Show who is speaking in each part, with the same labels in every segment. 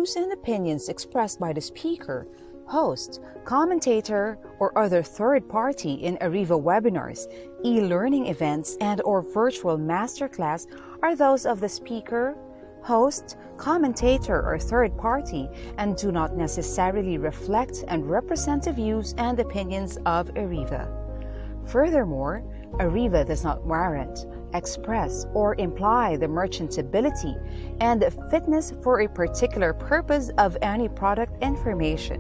Speaker 1: views and opinions expressed by the speaker, host, commentator, or other third party in Ariva webinars, e-learning events, and/or virtual masterclass are those of the speaker, host, commentator, or third party and do not necessarily reflect and represent the views and opinions of Ariva. Furthermore, Ariva does not warrant, express, or imply the merchantability and fitness for a particular purpose of any product, information,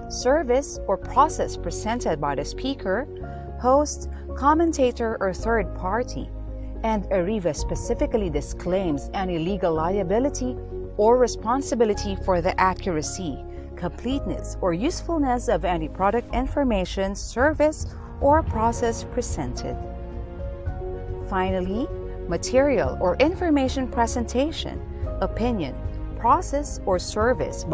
Speaker 1: service, or process presented by the speaker, host, commentator, or third party, and Ariva specifically disclaims any legal liability or responsibility for the accuracy, completeness, or usefulness of any product, information, service, or process presented. Finally, material or information presentation, opinion, process, or service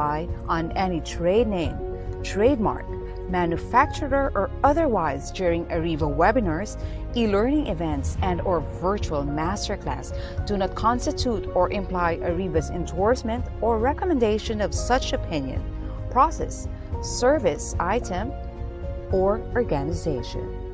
Speaker 1: on any trade name, trademark, manufacturer, or otherwise during Ariva webinars, e-learning events, and/or virtual masterclass do not constitute or imply Ariva's endorsement or recommendation of such opinion, process, service, item, or organization.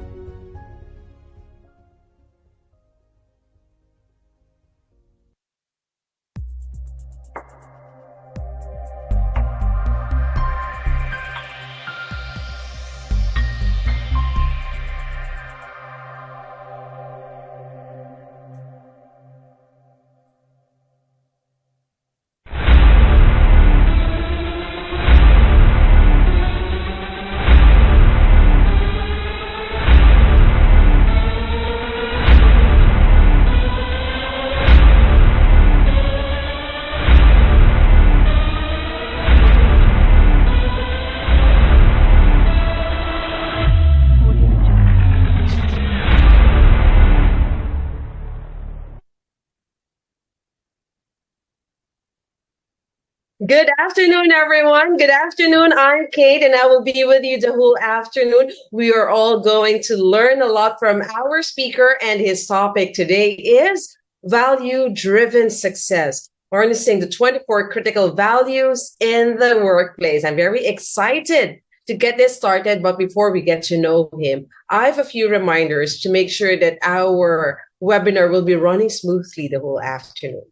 Speaker 2: Good afternoon, everyone. Good afternoon. I'm Kate, and I will be with you the whole afternoon. We are all going to learn a lot from our speaker, and his topic today is value-driven success, harnessing the 24 critical values in the workplace. I'm very excited to get this started, but before we get to know him, I have a few reminders to make sure that our webinar will be running smoothly the whole afternoon.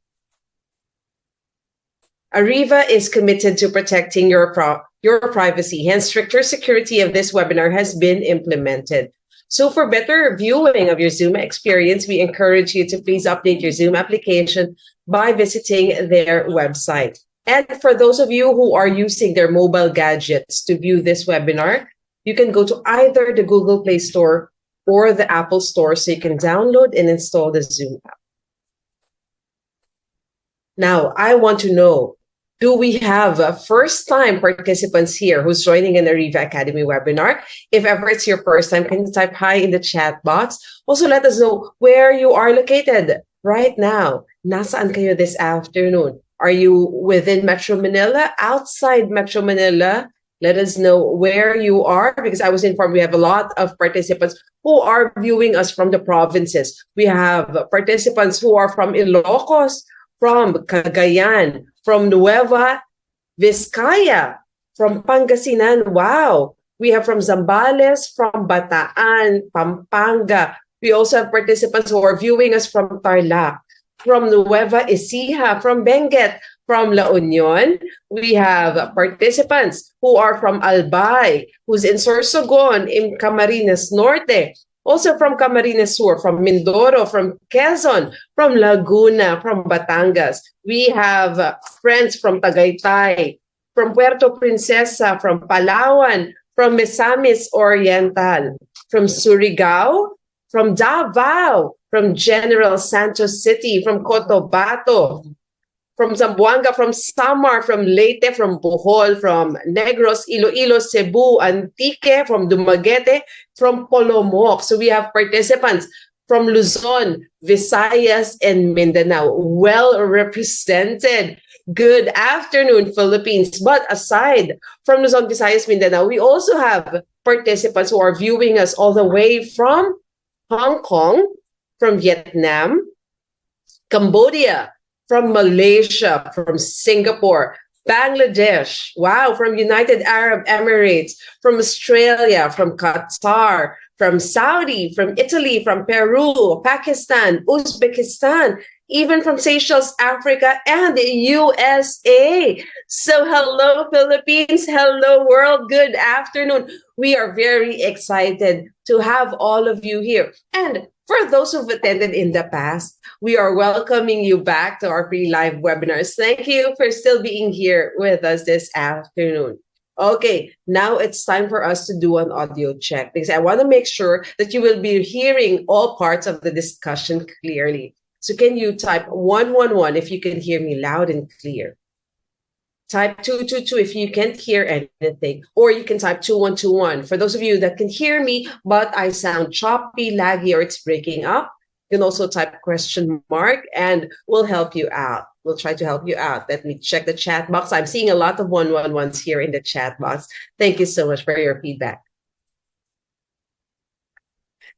Speaker 2: Ariva is committed to protecting your privacy, hence stricter security of this webinar has been implemented. So for better viewing of your Zoom experience, we encourage you to please update your Zoom application by visiting their website. And for those of you who are using their mobile gadgets to view this webinar, you can go to either the Google Play Store or the Apple Store so you can download and install the Zoom app. Now, I want to know, do we have first-time participants here who's joining an Ariva Academy webinar? If ever it's your first time, can you type hi in the chat box? Also, let us know where you are located right now. Nasaan kayo this afternoon? Are you within Metro Manila? Outside Metro Manila? Let us know where you are, because I was informed we have a lot of participants who are viewing us from the provinces. We have participants who are from Ilocos, from Cagayan, from Nueva Vizcaya, from Pangasinan. Wow. We have from Zambales, from Bataan, Pampanga. We also have participants who are viewing us from Tarlac, from Nueva Ecija, from Benguet, from La Union. We have participants who are from Albay, who's in Sorsogon, in Camarines Norte. Also from Camarines Sur, from Mindoro, from Quezon, from Laguna, from Batangas. We have friends from Tagaytay, from Puerto Princesa, from Palawan, from Misamis Oriental, from Surigao, from Davao, from General Santos City, from Cotabato, from Zamboanga, from Samar, from Leyte, from Bohol, from Negros, Iloilo, Cebu, Antique, from Dumaguete, from Polomok. So we have participants from Luzon, Visayas, and Mindanao. Well represented. Good afternoon, Philippines. But aside from Luzon, Visayas, Mindanao, we also have participants who are viewing us all the way from Hong Kong, from Vietnam, Cambodia, from Malaysia, from Singapore, Bangladesh, wow, from United Arab Emirates, from Australia, from Qatar, from Saudi, from Italy, from Peru, Pakistan, Uzbekistan, even from Seychelles, Africa, and the USA. So, hello, Philippines. Hello, world. Good afternoon. We are very excited to have all of you here. And for those who've attended in the past, we are welcoming you back to our free live webinars. Thank you for still being here with us this afternoon. Okay, now it's time for us to do an audio check because I want to make sure that you will be hearing all parts of the discussion clearly. So can you type 111 if you can hear me loud and clear? Type 222 if you can't hear anything, or you can type 2121. For those of you that can hear me, but I sound choppy, laggy, or it's breaking up, you can also type question mark and we'll help you out. We'll try to help you out. Let me check the chat box. I'm seeing a lot of 111s here in the chat box. Thank you so much for your feedback.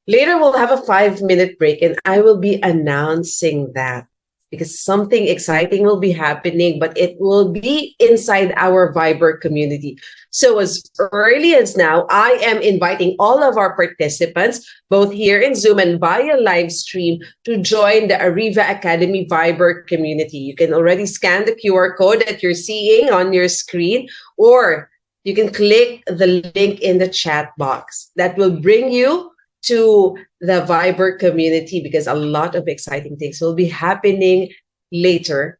Speaker 2: Later, we'll have a 5-minute break and I will be announcing that because something exciting will be happening, but it will be inside our Viber community. So as early as now, I am inviting all of our participants, both here in Zoom and via live stream, to join the Ariva Academy Viber community. You can already scan the QR code that you're seeing on your screen, or you can click the link in the chat box. That will bring you to the Viber community because a lot of exciting things will be happening later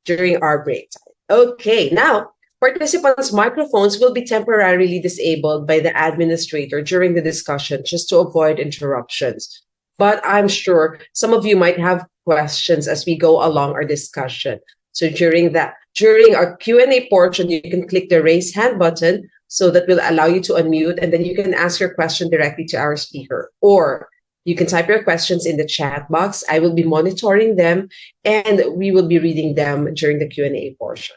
Speaker 2: during our break time. Okay, now participants' microphones will be temporarily disabled by the administrator during the discussion just to avoid interruptions. But I'm sure some of you might have questions as we go along our discussion. So during our Q&A portion, you can click the raise hand button, so that will allow you to unmute, and then you can ask your question directly to our speaker. Or you can type your questions in the chat box. I will be monitoring them, and we will be reading them during the Q&A portion.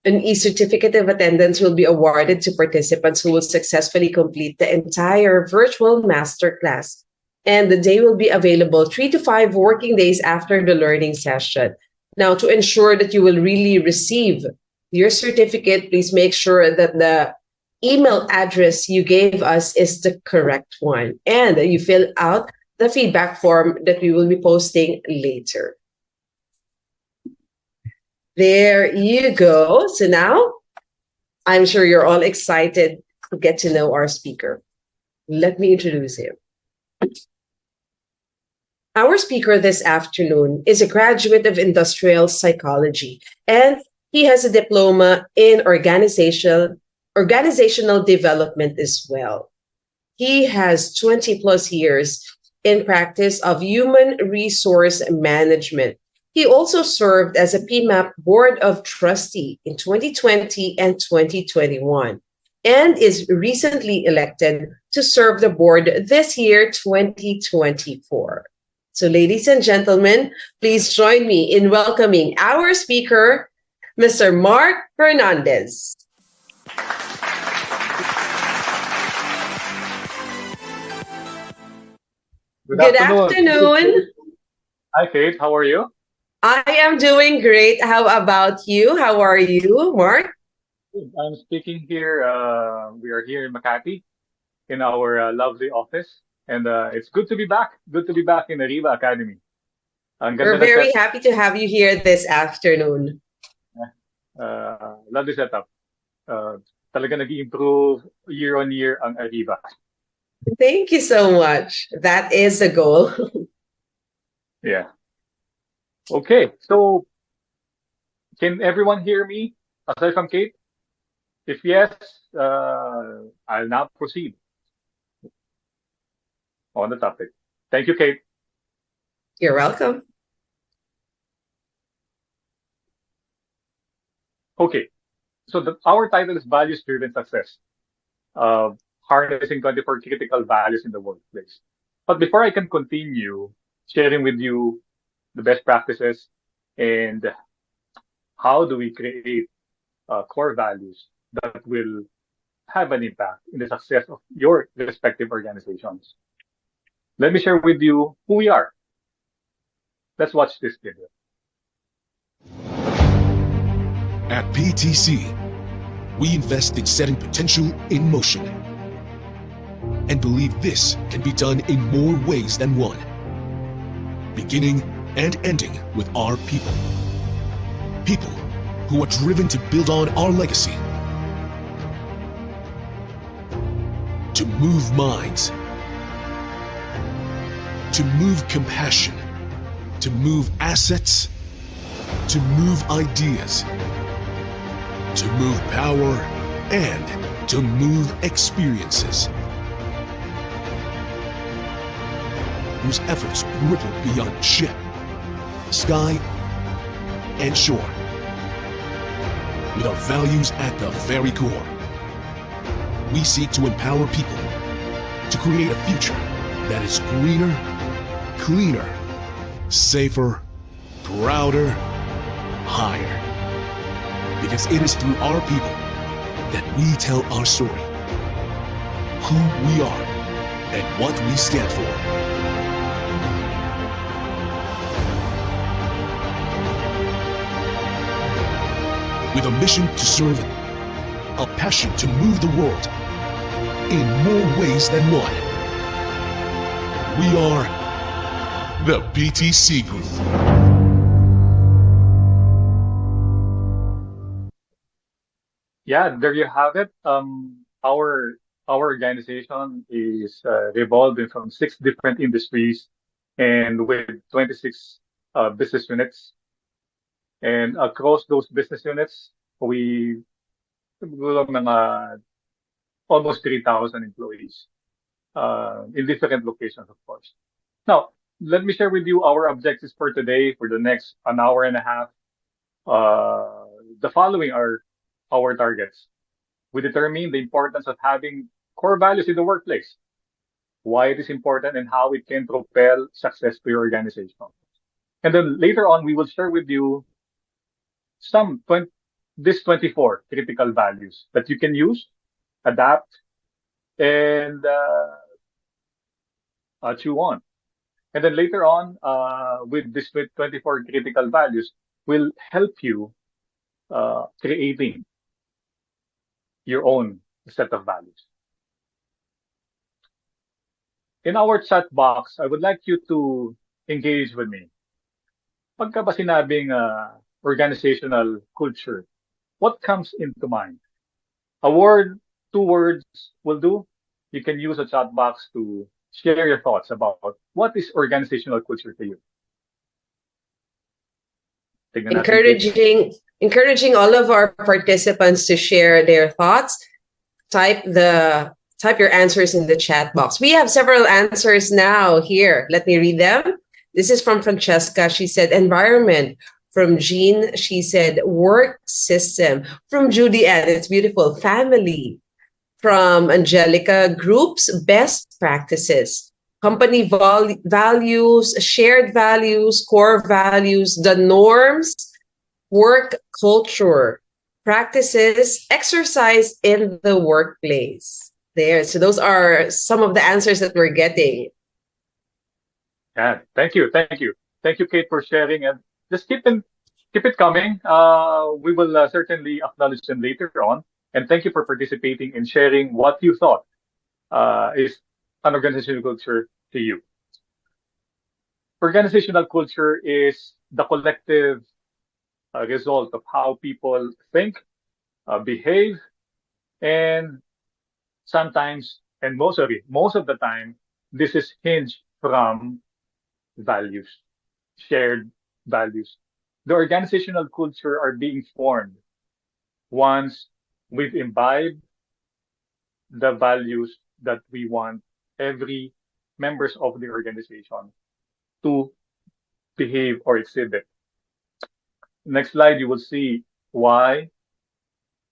Speaker 2: An e-certificate of attendance will be awarded to participants who will successfully complete the entire virtual masterclass. And the day will be available 3 to 5 working days after the learning session. Now, to ensure that you will really receive your certificate, please make sure that the email address you gave us is the correct one. And you fill out the feedback form that we will be posting later. There you go. So now, I'm sure you're all excited to get to know our speaker. Let me introduce him. Our speaker this afternoon is a graduate of industrial psychology, and he has a diploma in organizational development as well. He has 20 plus years in practice of human resource management. He also served as a PMAP Board of Trustee in 2020 and 2021, and is recently elected to serve the board this year, 2024. So ladies and gentlemen, please join me in welcoming our speaker, Mr. Mark Hernandez. Good afternoon.
Speaker 3: Hi, Kate. How are you?
Speaker 2: I am doing great. How about you? How are you, Mark?
Speaker 3: I'm speaking here. We are here in Makati in our lovely office. And it's good to be back. Good to be back in the Ariva Academy.
Speaker 2: We're very happy to have you here this afternoon.
Speaker 3: Love the setup. Talaga nag-improve year on year ang Ariva.
Speaker 2: Thank you so much. That is the goal.
Speaker 3: Yeah. Okay, so can everyone hear me aside from Kate? If yes, I'll now proceed on the topic. Thank you, Kate.
Speaker 2: You're welcome.
Speaker 3: Okay, so our title is Values-Driven Success, harnessing 24 critical values in the workplace. But before I can continue sharing with you the best practices and how do we create core values that will have an impact in the success of your respective organizations, let me share with you who we are. Let's watch this video.
Speaker 4: At PTC, we invest in setting potential in motion and believe this can be done in more ways than one, beginning and ending with our people. People who are driven to build on our legacy, to move minds, to move compassion, to move assets, to move ideas, to move power, and to move experiences. Whose efforts ripple beyond ship, sky, and shore. With our values at the very core, we seek to empower people to create a future that is greener, cleaner, safer, prouder, higher. Because it is through our people that we tell our story, who we are, and what we stand for. With a mission to serve, a passion to move the world in more ways than one. We are the PTC Group.
Speaker 3: Yeah, there you have it. Our organization is revolving from 6 different industries and with 26 business units. And across those business units, we siguro mga almost 3,000 employees in different locations, of course. Now, let me share with you our objectives for today for the next an hour and a half. The following are our targets. We determine the importance of having core values in the workplace, why it is important, and how it can propel success to your organization. And then later on, we will share with you these 24 critical values that you can use, adapt, and chew on. And then later on, with these 24 critical values, will help you creating your own set of values. In our chat box, I would like you to engage with me. Pagka ba sinabing organizational culture, what comes into mind? A word, 2 words will do. You can use a chat box to share your thoughts about what is organizational culture to you.
Speaker 2: Encouraging all of our participants to share their thoughts. Type your answers in the chat box. We have several answers now here. Let me read them. This is from Francesca. She said environment. From Jean, she said work system. From Judy Ann, it's beautiful, family. From Angelica, groups, best practices. Company values, shared values, core values, the norms, work culture, practices, exercise in the workplace. There. So those are some of the answers that we're getting.
Speaker 3: Yeah, thank you, Kate, for sharing, and just keep it coming. We will certainly acknowledge them later on, and thank you for participating and sharing what you thought is an organizational culture to you. Organizational culture is the collective result of how people think, behave, and sometimes, and most of the time, this is hinged from values, shared values. The organizational culture are being formed once we've imbibed the values that we want every members of the organization to behave or exhibit. Next slide, you will see why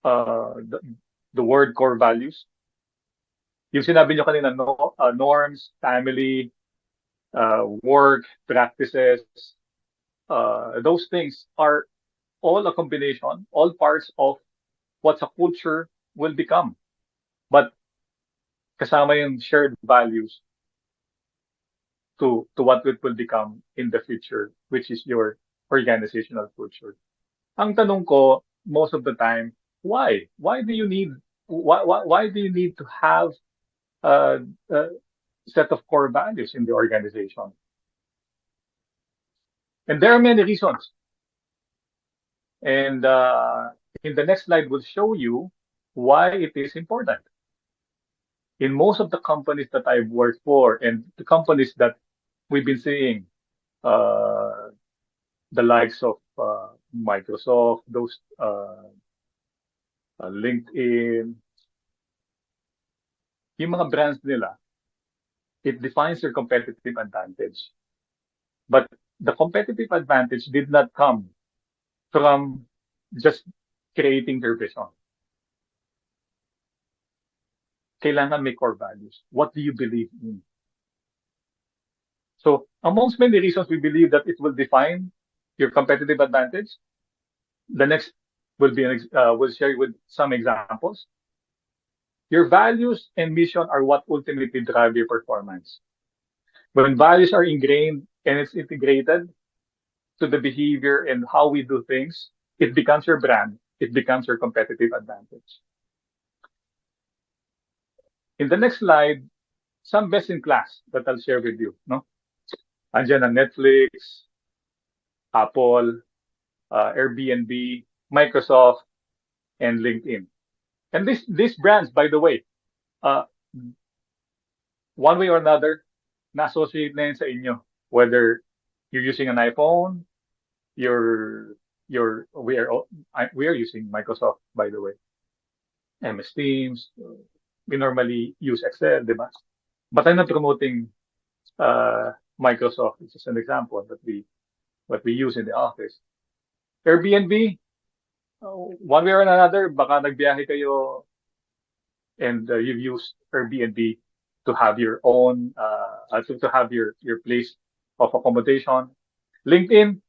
Speaker 3: the word core values. Yung sinabi nyo kanina, norms, family, work, practices, those things are all a combination, all parts of what a culture will become. But kasama yung shared values to what it will become in the future, which is your organizational culture. Ang tanong ko, most of the time, why? Why do you need to have a set of core values in the organization? And there are many reasons. And in the next slide, we'll show you why it is important. In most of the companies that I've worked for and the companies that we've been seeing, the likes of Microsoft, those LinkedIn, yung mga brands nila, it defines your competitive advantage. But the competitive advantage did not come from just creating their vision. Kailangan may core values. What do you believe in? So amongst many reasons we believe that it will define your competitive advantage, the next will be we'll share with some examples. Your values and mission are what ultimately drive your performance. When values are ingrained and it's integrated to the behavior and how we do things, it becomes your brand. It becomes your competitive advantage. In the next slide, some best in class that I'll share with you. No? Andyan ang Netflix, Apple, Airbnb, Microsoft, and LinkedIn. And these brands, by the way, one way or another, na-associate na yun sa inyo. Whether you're using an iPhone, we are using Microsoft, by the way. MS Teams, we normally use Excel, di ba? But I'm not promoting Microsoft. It's just an example that we use in the office. Airbnb, one way or another, baka nagbiyahe kayo and you've used Airbnb to have your own, to have your place of accommodation. LinkedIn,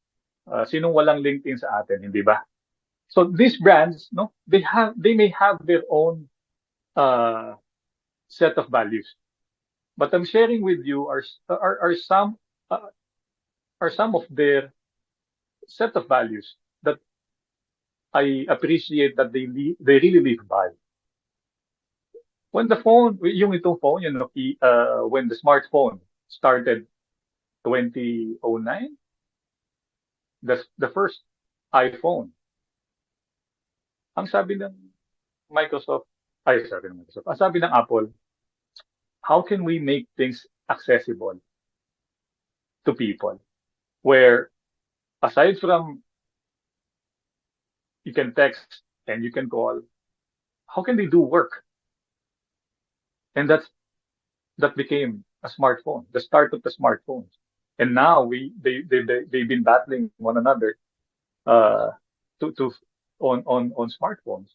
Speaker 3: sinong walang LinkedIn sa atin, hindi ba? So these brands, no, they may have their own set of values, but I'm sharing with you are some of their set of values that I appreciate that they really live by. When the phone, yung itong phone, you know, when the smartphone started 2009, the first iPhone, ang sabi ng Apple, how can we make things accessible to people? Where aside from you can text and you can call, how can they do work? And that became a smartphone, the start of the smartphones. And now they've been battling one another on smartphones.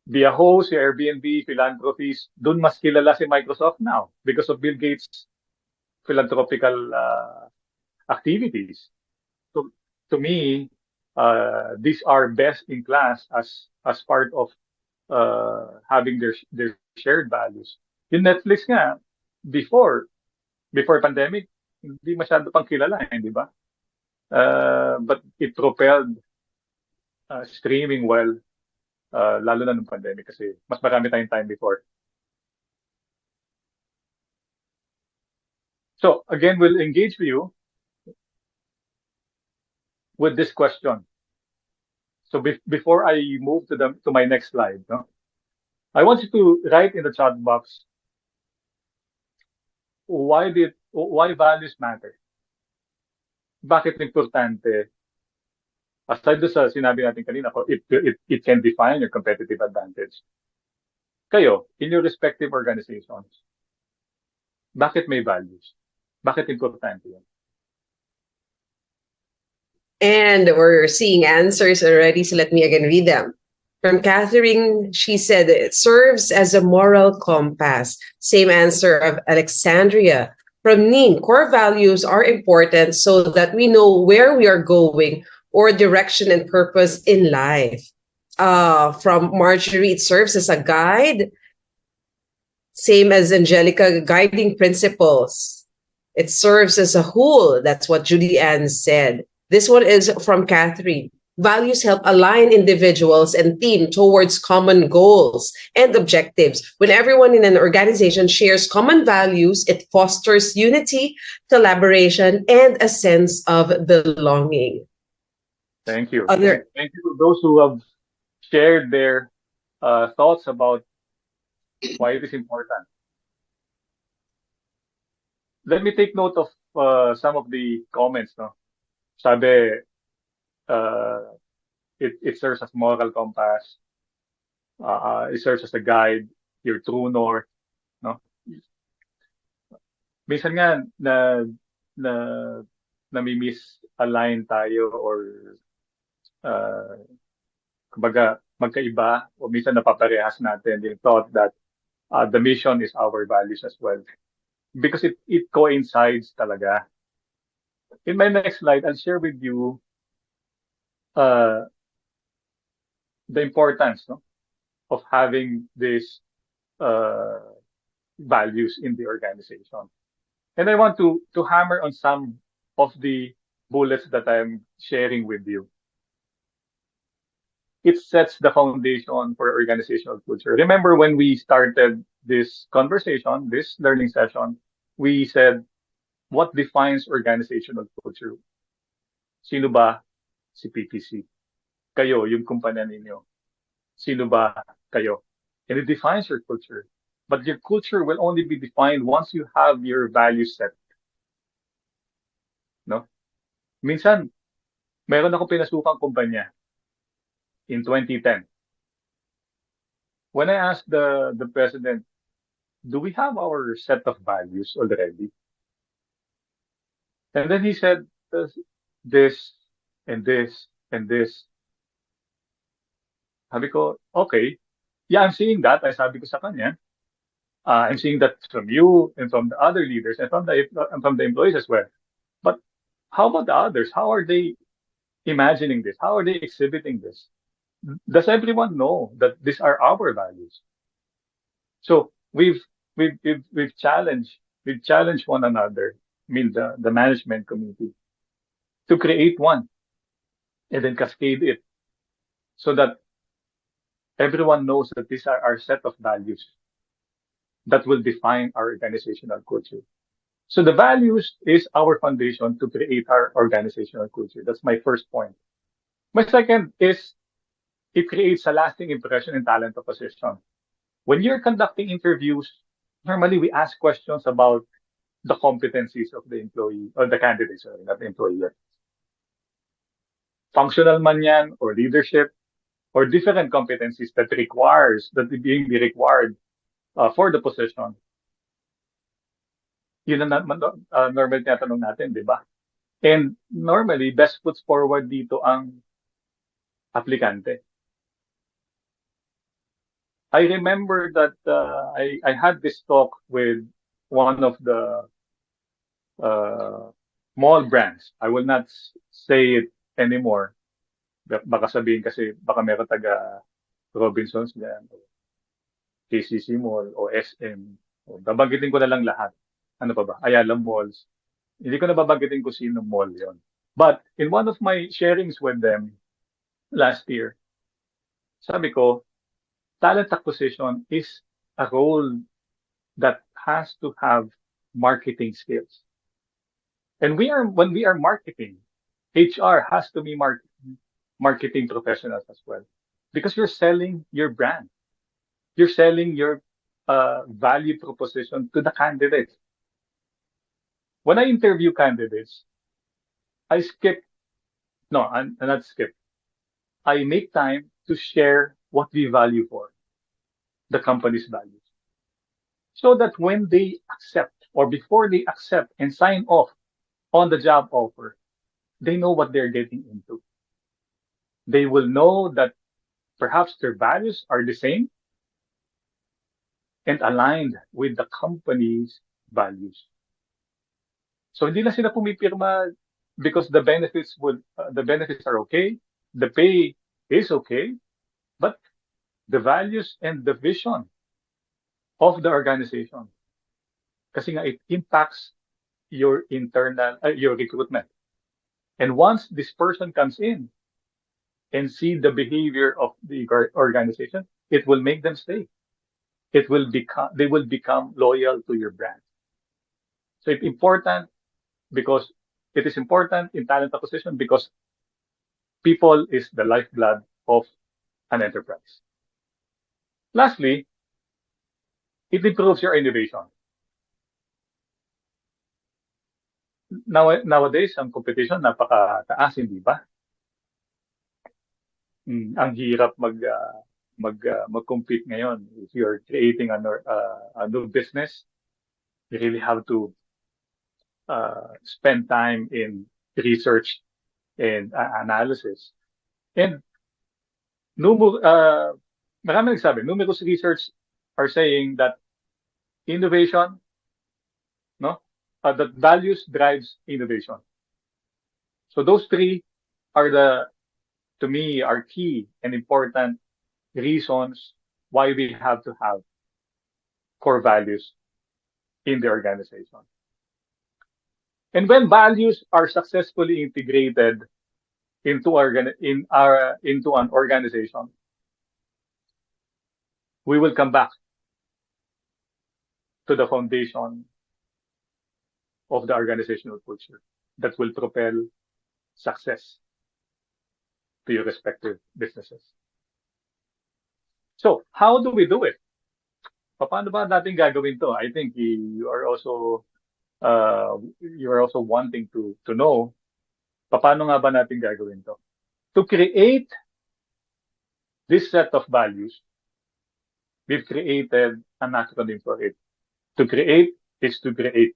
Speaker 3: Via host, Airbnb, philanthropies, dun mas kilala si Microsoft now because of Bill Gates' philanthropical activities. So to me, these are best in class as part of having their shared values. Yung Netflix nga, before pandemic, hindi masyado pang kilala, di ba? But it propelled streaming well, lalo na nung pandemic kasi mas marami tayong time before. So again, we'll engage with you with this question. So before I move to my next slide, no? I want you to write in the chat box why values matter. Bakit importante? Aside do sa sinabi natin kanina, it can define your competitive advantage. Kayo, in your respective organizations, bakit may values? Bakit importante yan?
Speaker 2: And we're seeing answers already, so let me again read them. From Catherine, she said it serves as a moral compass. Same answer of Alexandria. From Nin, core values are important so that we know where we are going or direction and purpose in life. From Marjorie, it serves as a guide. Same as Angelica, guiding principles. It serves as a whole. That's what Judy Ann said. This one is from Catherine. Values help align individuals and team towards common goals and objectives. When everyone in an organization shares common values, it fosters unity, collaboration, and a sense of belonging.
Speaker 3: Thank you.
Speaker 2: Other
Speaker 3: Thank you to those who have shared their thoughts about why it is important. Let me take note of some of the comments. No, sabi, uh, it serves as moral compass. It serves as a guide, your true north. No, minsan nga na nami-misalign tayo or uh, kumbaga magkaiba o minsan napaparehas natin yung thought that the mission is our values as well because it coincides talaga. In my next slide, I'll share with you uh, the importance, no, of having these uh, values in the organization. And I want to hammer on some of the bullets that I'm sharing with you. It sets the foundation for organizational culture. Remember when we started this conversation, this learning session, we said, what defines organizational culture? Sino ba si PPC? Kayo, yung kumpanya ninyo. Sino ba kayo? And it defines your culture. But your culture will only be defined once you have your value set. No? Minsan, meron ako pinasukang kumpanya in 2010. When I asked the president, do we have our set of values already? And then he said, this and this and this. Sabi ko, okay. Yeah, I'm seeing that. Ay sabi ko sa kanya. I'm seeing that from you and from the other leaders and from the employees as well. But how about the others? How are they imagining this? How are they exhibiting this? Does everyone know that these are our values? So we've challenged one another. I mean the management committee to create one and then cascade it so that everyone knows that these are our set of values that will define our organizational culture. So the values is our foundation to create our organizational culture. That's my first point. My second is it creates a lasting impression in talent acquisition. When you're conducting interviews, normally we ask questions about the competencies of the employee or the candidate, sorry, not the employee. Functional man yan or leadership or different competencies that being required for the position. Yun ang normal tinatanong natin, di ba? And normally, best puts forward dito ang aplikante. I remember that I had this talk with one of the mall brands. I will not say it anymore. Baka sabihin kasi, baka meron taga Robinsons dyan, KCC Mall, o SM. Babanggitin ko na lang lahat. Ano pa ba? Ayala Malls. Hindi ko na babanggitin kung sino mall yon. But in one of my sharings with them last year, sabi ko, talent acquisition is a role that has to have marketing skills. And when we are marketing, HR has to be marketing professionals as well. Because you're selling your brand. You're selling your value proposition to the candidates. When I interview candidates, I not skip. I make time to share what we value for the company's values. So that when they accept or before they accept and sign off on the job offer, they know what they're getting into. They will know that perhaps their values are the same and aligned with the company's values. So hindi lang sila pumipirma because the benefits are okay, the pay is okay, but the values and the vision of the organization. Kasi nga it impacts your your recruitment. And once this person comes in, and see the behavior of the organization, it will make them stay. They will become loyal to your brand. So it's important because it is important in talent acquisition because people is the lifeblood of an enterprise. Lastly, it improves your innovation. Nowadays, ang competition napakataas, hindi ba? Ang hirap mag-compete ngayon. If you're creating a new business, you really have to spend time in research and analysis. And marami nagsabi, numerous research are saying that innovation, no, that values drives innovation. So those three are to me, are key and important reasons why we have to have core values in the organization. And when values are successfully integrated into an organization, we will come back to the foundation of the organizational culture that will propel success to your respective businesses. So, how do we do it? Paano ba natin gagawin to? I think you are also wanting to know paano nga ba natin gagawin to? To create this set of values, we've created an acronym for it. To create is to create.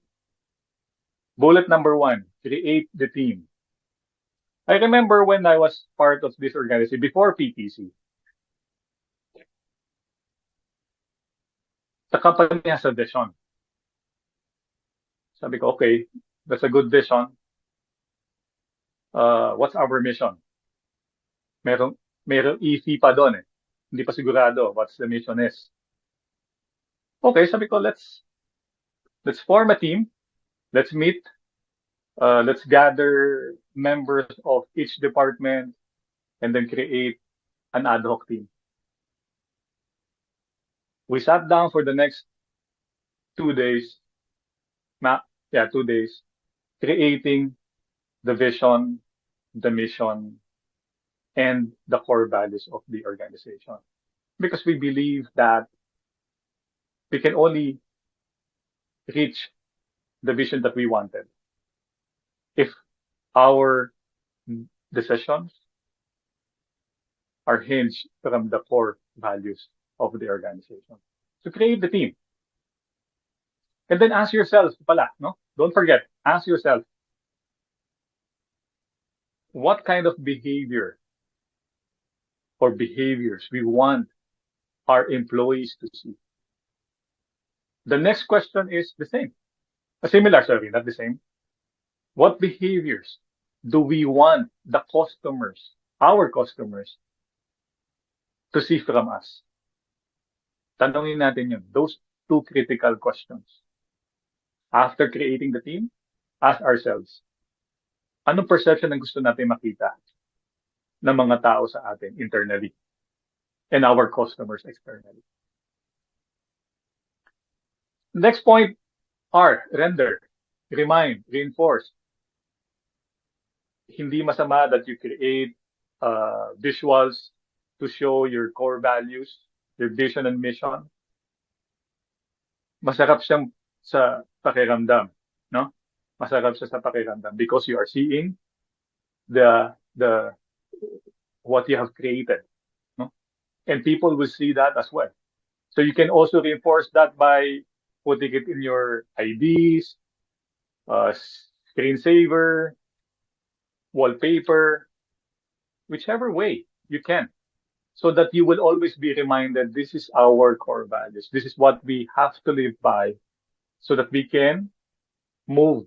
Speaker 3: Bullet number 1, create the team. I remember when I was part of this organization before PTC. The company has a vision. Sabi ko, okay, that's a good vision. What's our mission? Merong EC pa doon eh. Hindi pa sigurado what's the mission is. Okay, sabi ko, let's form a team. Let's meet. Let's gather members of each department and then create an ad hoc team. We sat down for the next 2 days. 2 days, creating the vision, the mission, and the core values of the organization. Because we believe that we can only reach the vision that we wanted if our decisions are hinged from the core values of the organization. So create the team. And then ask yourself, no? Don't forget, ask yourself, what kind of behavior or behaviors we want our employees to see? The next question is the same. Similar, sorry, not the same. What behaviors do we want the customers, our customers, to see from us? Tanungin natin yun. Those 2 critical questions. After creating the team, ask ourselves, anong perception ang gusto natin makita ng mga tao sa atin internally and our customers externally? Next point, R, render, remind, reinforce. Hindi masama that you create visuals to show your core values, your vision and mission. Masarap siyang sa pakiramdam, no? Masarap siya sa pakiramdam because you are seeing the what you have created, no? And people will see that as well. So you can also reinforce that by putting it in your IDs, screensaver, wallpaper, whichever way you can, so that you will always be reminded this is our core values. This is what we have to live by so that we can move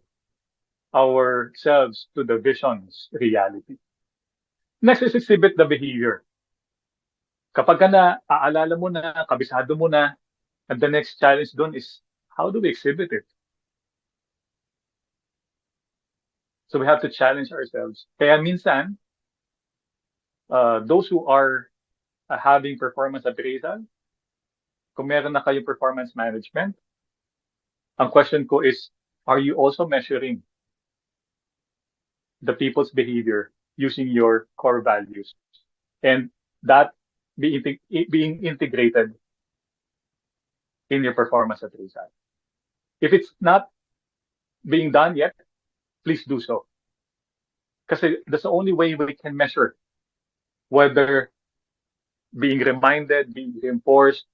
Speaker 3: ourselves to the vision's reality. Next is exhibit the behavior. Kapag ka na aalala mo na, kabisado mo na, and the next challenge doon is how do we exhibit it? So we have to challenge ourselves. Kaya minsan, those who are having performance appraisal, kung meron na kayong performance management, ang question ko is, are you also measuring the people's behavior using your core values? And that being integrated in your performance appraisal. If it's not being done yet, please do so. Because that's the only way we can measure whether being reminded, being reinforced,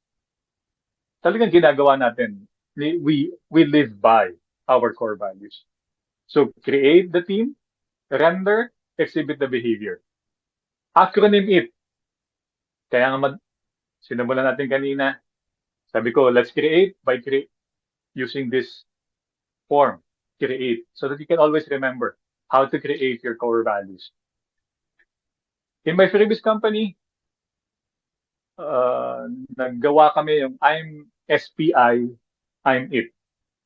Speaker 3: talagang ginagawa natin. We live by our core values. So create the team, render, exhibit the behavior. Acronym it. Kaya nga sinamulan natin kanina, sabi ko, let's create by using this form, create, so that you can always remember how to create your core values. In my previous company, naggawa kami yung I'm SPI, I'm it.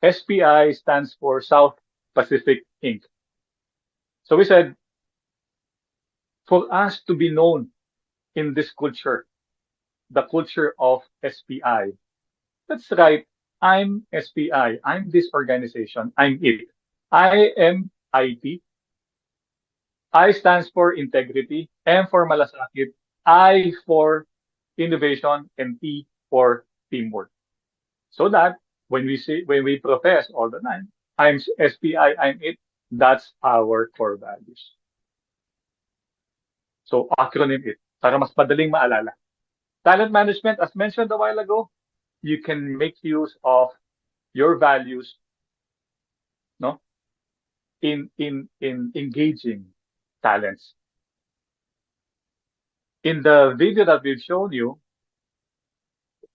Speaker 3: SPI stands for South Pacific Inc. So we said, for us to be known in this culture, the culture of SPI, let's write, I'm SPI, I'm this organization, I'm it. I am IT. I stands for integrity, M for malasakit, I for innovation, and T for teamwork. So that when we profess all the time, I'm SPI, I'm it, that's our core values. So acronym it, para mas madaling maalala. Talent management, as mentioned a while ago, you can make use of your values, no, in engaging talents. In the video that we've shown you,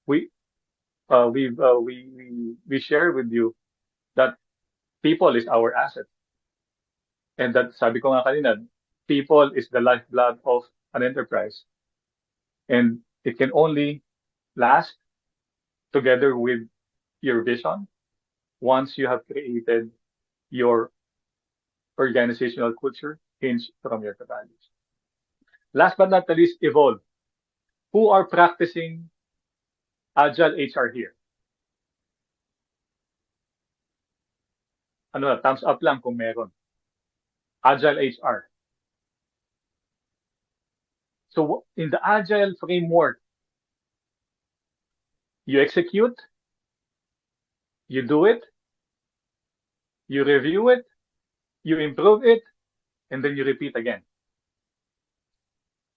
Speaker 3: we share with you that people is our asset, and that sabi ko nga kanina, people is the lifeblood of an enterprise, and it can only last together with your vision once you have created your organizational culture hinged from your values. Last but not the least, evolve. Who are practicing Agile HR here? Ano, thumbs up lang kung meron. Agile HR. So in the Agile framework, you execute, you do it, you review it, you improve it, and then you repeat again.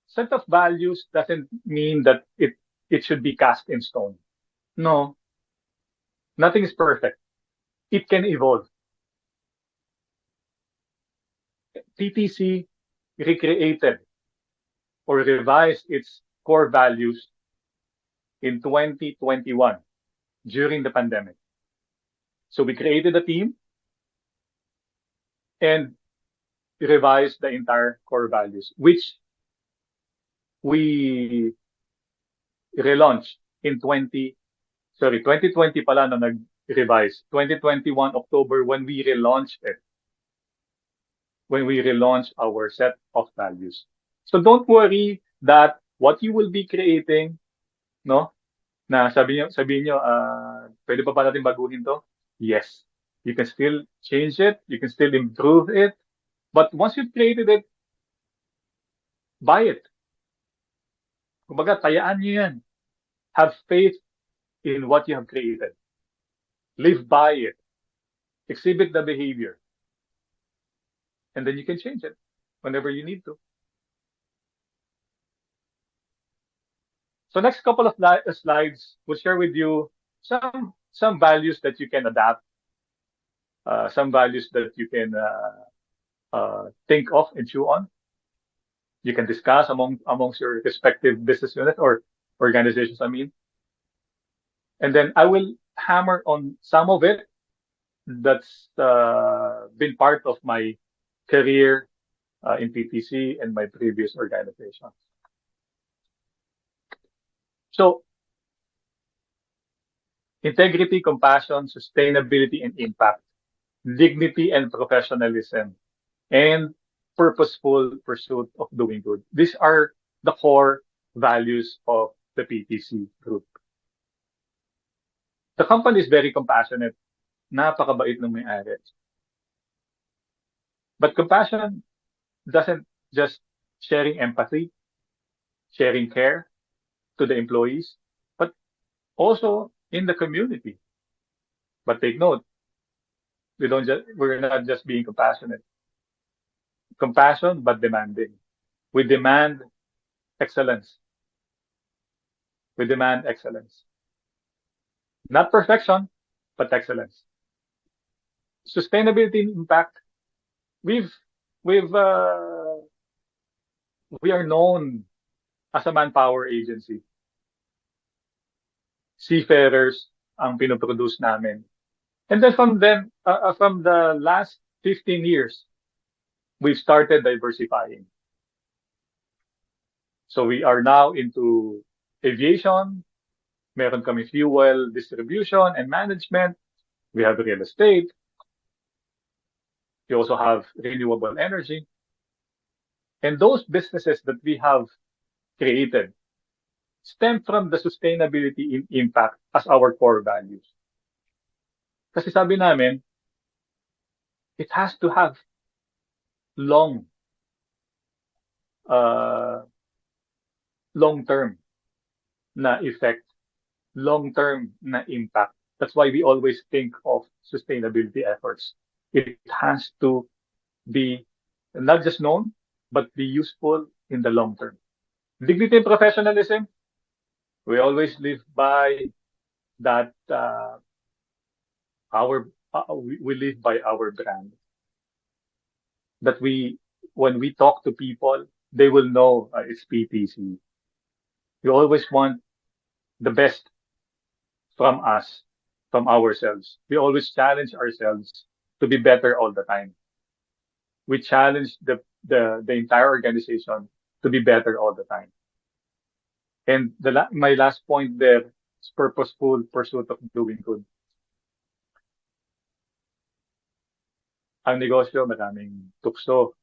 Speaker 3: Set of values doesn't mean that it should be cast in stone. No, nothing is perfect. It can evolve. TTC recreated or revised its core values in 2021 during the pandemic. So we created a team and revised the entire core values, which we relaunched in 2020 pala na nag-revise. 2021 October when we relaunched it. When we relaunch our set of values. So don't worry that what you will be creating, no, na sabihin nyo, pwede pa natin baguhin to? Yes. You can still change it, you can still improve it, but once you've created it, buy it. Kumbaga, tayaan nyo yan. Have faith in what you have created. Live by it. Exhibit the behavior. And then you can change it whenever you need to. So next couple of slides will share with you some values that you can adapt, some values that you can think of and chew on. You can discuss amongst your respective business units or organizations, I mean. And then I will hammer on some of it that's been part of my career in PTC and my previous organizations. So, integrity, compassion, sustainability, and impact, dignity and professionalism, and purposeful pursuit of doing good. These are the core values of the PTC group. The company is very compassionate. Napakabait ng may-ari. But compassion doesn't just sharing empathy, sharing care to the employees, but also in the community. But take note, we're not just being compassionate. Compassion, but demanding. We demand excellence. We demand excellence. Not perfection, but excellence. Sustainability and impact. We've we've we are known as a manpower agency. Seafarers ang pinoproduce namin. And then from the last 15 years, we've started diversifying. So we are now into aviation, meron kami fuel distribution and management, we have real estate, we also have renewable energy. And those businesses that we have created stem from the sustainability in impact as our core values. Kasi sabi namin, it has to have long term na effect, long term na impact. That's why we always think of sustainability efforts. It has to be not just known, but be useful in the long term. Dignity and professionalism, we always live by that. We live by our brand. That when we talk to people, they will know it's PTC. We always want the best from us, from ourselves. We always challenge ourselves to be better all the time. We challenge the entire organization to be better all the time. And my last point there is purposeful pursuit of doing good. Ang negosyo, maraming tukso.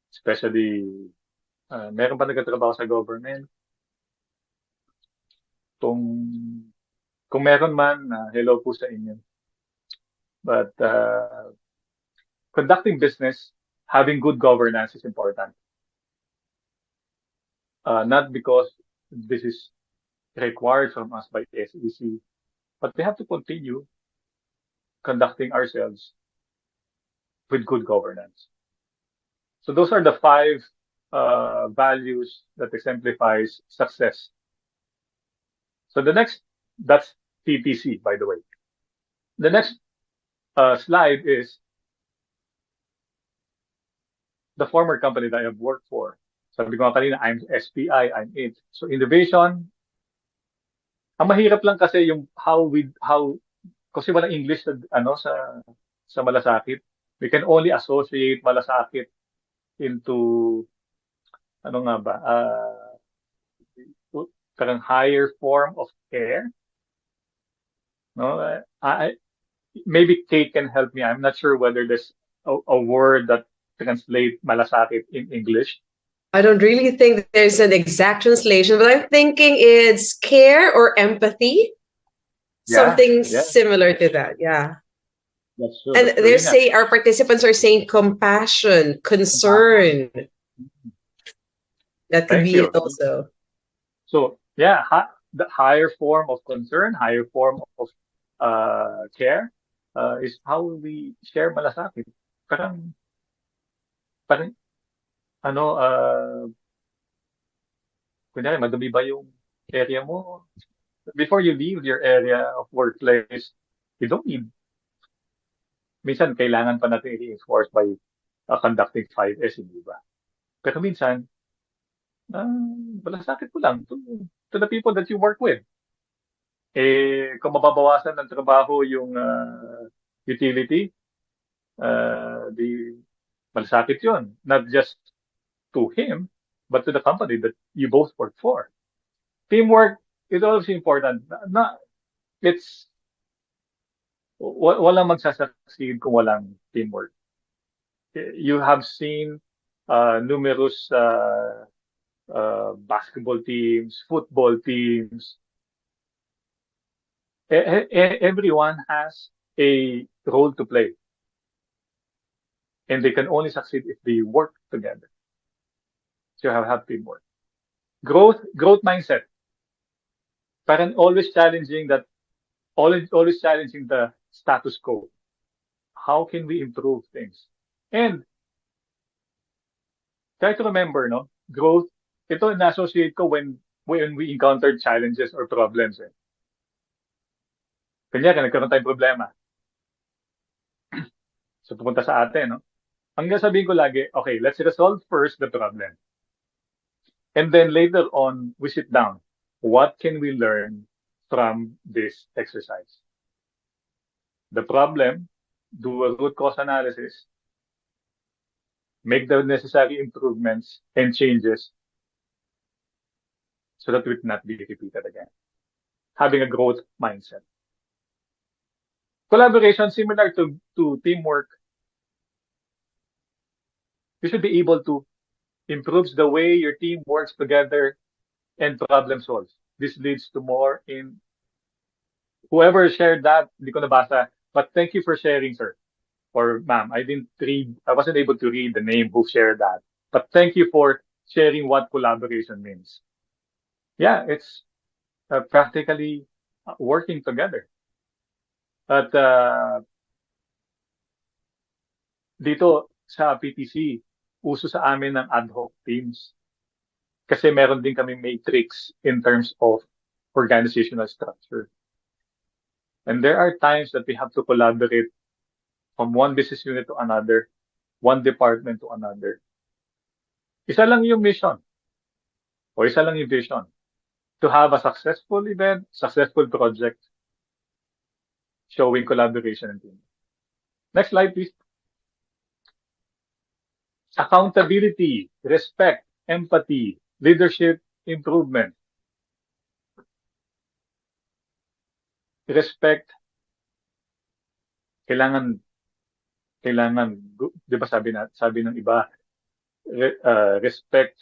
Speaker 3: Especially, meron pa nagtatrabaho sa government. Kung meron man, hello po sa inyo. But conducting business, having good governance is important. Not because this is required from us by SEC, but we have to continue conducting ourselves with good governance. So those are the 5 values that exemplifies success. So that's PTC, by the way. The next slide is the former company that I have worked for. Sabi ko nga kanina, I'm SPI, I'm it. So innovation, ang mahirap lang kasi yung kasi walang English sa malasakit. We can only associate malasakit into parang higher form of care. No, maybe Kate can help me. I'm not sure whether there's a word that translate malasakit in English.
Speaker 2: I don't really think there's an exact translation, but I'm thinking it's care or empathy. Something similar to that, yeah.
Speaker 3: That's true.
Speaker 2: And our participants are saying compassion, concern. That could be it also.
Speaker 3: So yeah, the higher form of concern, higher form of care is how we share malasakit. Parang kunyari madumi ba yung area mo? Before you leave your area of workplace, you don't need. Minsan, kailangan pa natin i-enforce by conducting 5S, hindi ba? Pero minsan, malasakit mo lang to the people that you work with. Kung mababawasan ng trabaho yung utility, malasakit yun. Not just to him, but to the company that you both work for. Teamwork is also important. Walang magsasucceed kung walang teamwork. You have seen numerous basketball teams, football teams. Everyone has a role to play, and they can only succeed if they work together. So you have teamwork. Growth mindset. Parang always challenging that, always challenging the status quo. How can we improve things? And try to remember, no, growth. Ito na-associate ko when we encounter challenges or problems. Kanya nagkaroon tayong problema. So pupunta sa atin, no? Ang sabihin ko lagi, okay, let's resolve first the problem. And then later on, we sit down. What can we learn from this exercise? The problem, do a root cause analysis, make the necessary improvements and changes so that it will not be repeated again. Having a growth mindset. Collaboration, similar to teamwork, you should be able to improve the way your team works together and problem solves. This leads to more in whoever shared that, hindi ko nabasa, but thank you for sharing, sir. Or ma'am, I wasn't able to read the name who shared that. But thank you for sharing what collaboration means. Yeah, it's practically working together. At dito sa PTC, uso sa amin ng ad hoc teams. Kasi meron din kami matrix in terms of organizational structure. And there are times that we have to collaborate from one business unit to another, one department to another. Isa lang yung mission o isa lang yung vision to have a successful event, successful project showing collaboration and teamwork. Next slide, please. Accountability, respect, empathy, leadership, improvement. Respect, kailangan, di ba sabi ng iba, respect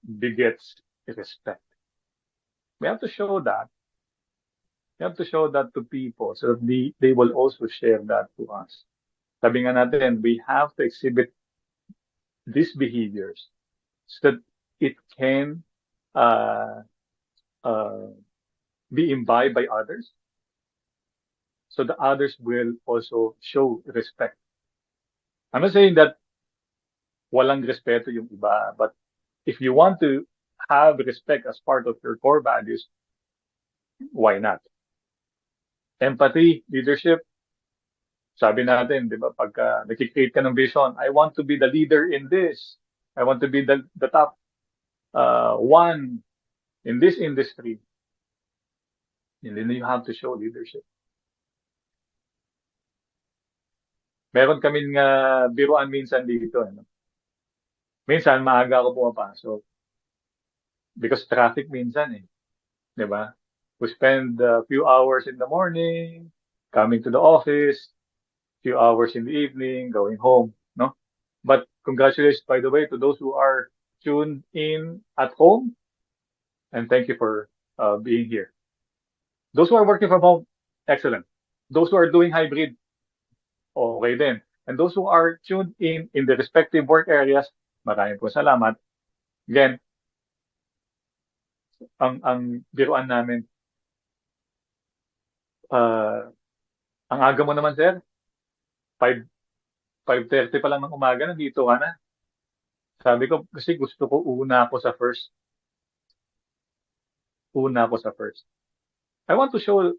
Speaker 3: begets respect. We have to show that. We have to show that to people so that they will also share that to us. Sabi nga natin, we have to exhibit these behaviors so that it can be imbibed by others, so the others will also show respect. I'm not saying that walang respeto yung iba, but if you want to have respect as part of your core values, why not? Empathy, leadership, sabi natin, di ba, pagka nakikreate ka ng vision, I want to be the leader in this. I want to be the top one in this industry. And then you have to show leadership. Meron kaming biruan minsan dito. Ano? Minsan, maaga ako pumapasok. Because traffic minsan eh. Di ba? We spend a few hours in the morning, coming to the office, few hours in the evening, going home, no? But congratulations, by the way, to those who are tuned in at home, and thank you for being here. Those who are working from home, excellent. Those who are doing hybrid, okay din. And those who are tuned in the respective work areas, maraming po salamat. Again, ang biruan namin, ang aga mo naman, sir, 5:30 pa lang ng umaga, nandito ka na. Sabi ko, kasi gusto ko una ako sa first. I want to show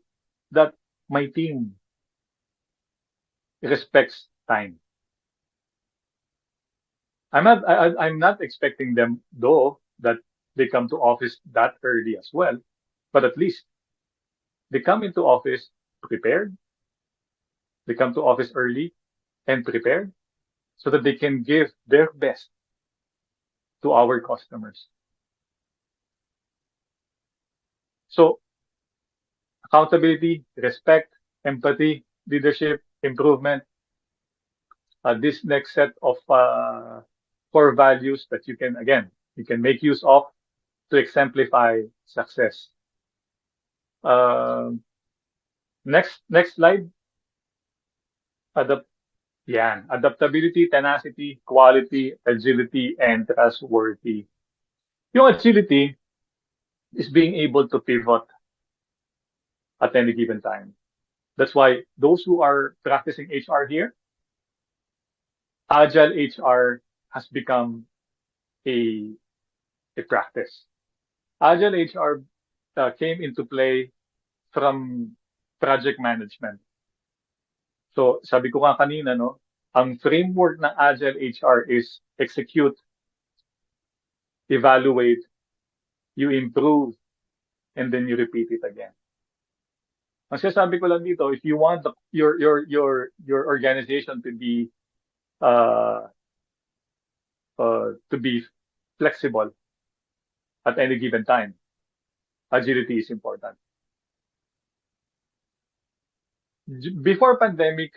Speaker 3: that my team respects time. I'm not expecting them, though, that they come to office that early as well, but at least they come into office prepared. They come to office early and prepared so that they can give their best to our customers. So, accountability, respect, empathy, leadership, improvement. This next set of core values that you can, again, you can make use of to exemplify success. Um, next slide. Adapt, yan. Adaptability, tenacity, quality, agility, and trustworthy. Yung agility is being able to pivot at any given time. That's why those who are practicing HR here, agile HR has become a, a practice. Agile HR came into play from project management. So sabi ko nga kanina, no, ang framework ng Agile HR is execute, evaluate, you improve, and then you repeat it again. Ang sinasabi ko lang dito, if you want your organization to be flexible at any given time, agility is important. Before pandemic,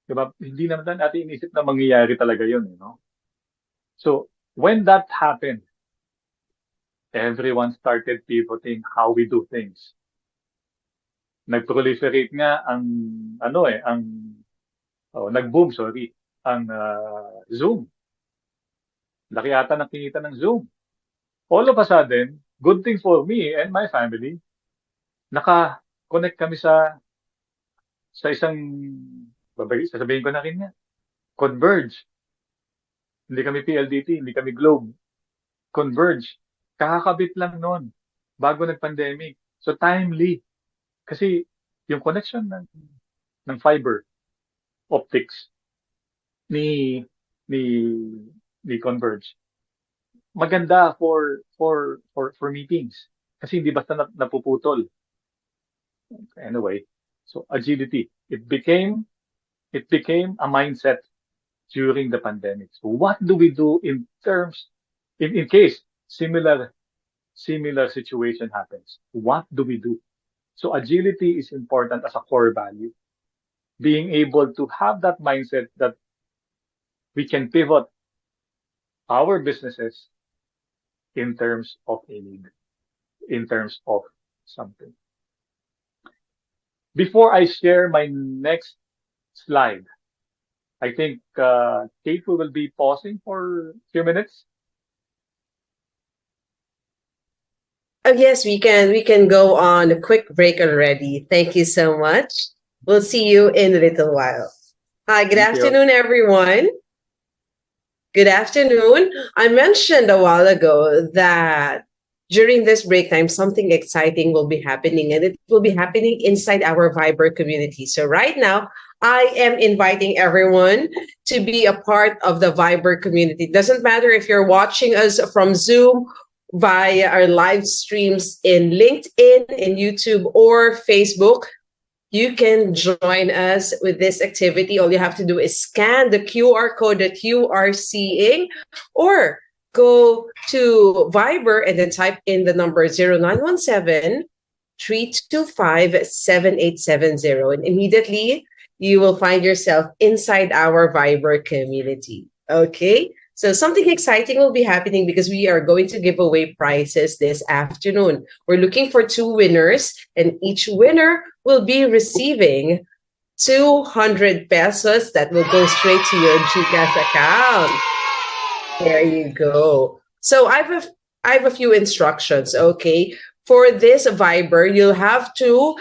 Speaker 3: diba, hindi naman natin inisip na mangyayari talaga yun, you know? So when that happened, everyone started pivoting how we do things. Nag-proliferate nga ang nag-boom, ang Zoom. Laki ata ng kinita ng Zoom. All of a sudden, good thing for me and my family, naka-connect kami sa isang, sasabihin ko na rin nga, Converge. Hindi kami PLDT, hindi kami Globe. Converge. Kakakabit lang noon bago nag-pandemic. So timely. Kasi yung connection ng fiber optics ni Converge, maganda for meetings. Kasi hindi basta napuputol. Anyway, so agility. It became a mindset during the pandemic. So what do we do in case similar situation happens? What do we do? So agility is important as a core value. Being able to have that mindset that we can pivot our businesses in terms of a need, in terms of something. Before I share my next slide, I think Kate will be pausing for a few minutes.
Speaker 2: Oh, yes, we can go on a quick break already. Thank you so much. We'll see you in a little while. Hi, good afternoon, everyone. Good afternoon. I mentioned a while ago that during this break time, something exciting will be happening, and it will be happening inside our Viber community. So right now, I am inviting everyone to be a part of the Viber community. It doesn't matter if you're watching us from Zoom, via our live streams in LinkedIn, in YouTube, or Facebook. You can join us with this activity. All you have to do is scan the QR code that you are seeing, or go to Viber and then type in the number 0917-325-7870. And immediately, you will find yourself inside our Viber community. Okay? So something exciting will be happening because we are going to give away prizes this afternoon. We're looking for 2 winners, and each winner will be receiving 200 pesos that will go straight to your GCash account. There you go. So I have a few instructions, okay? For this Viber, you'll have to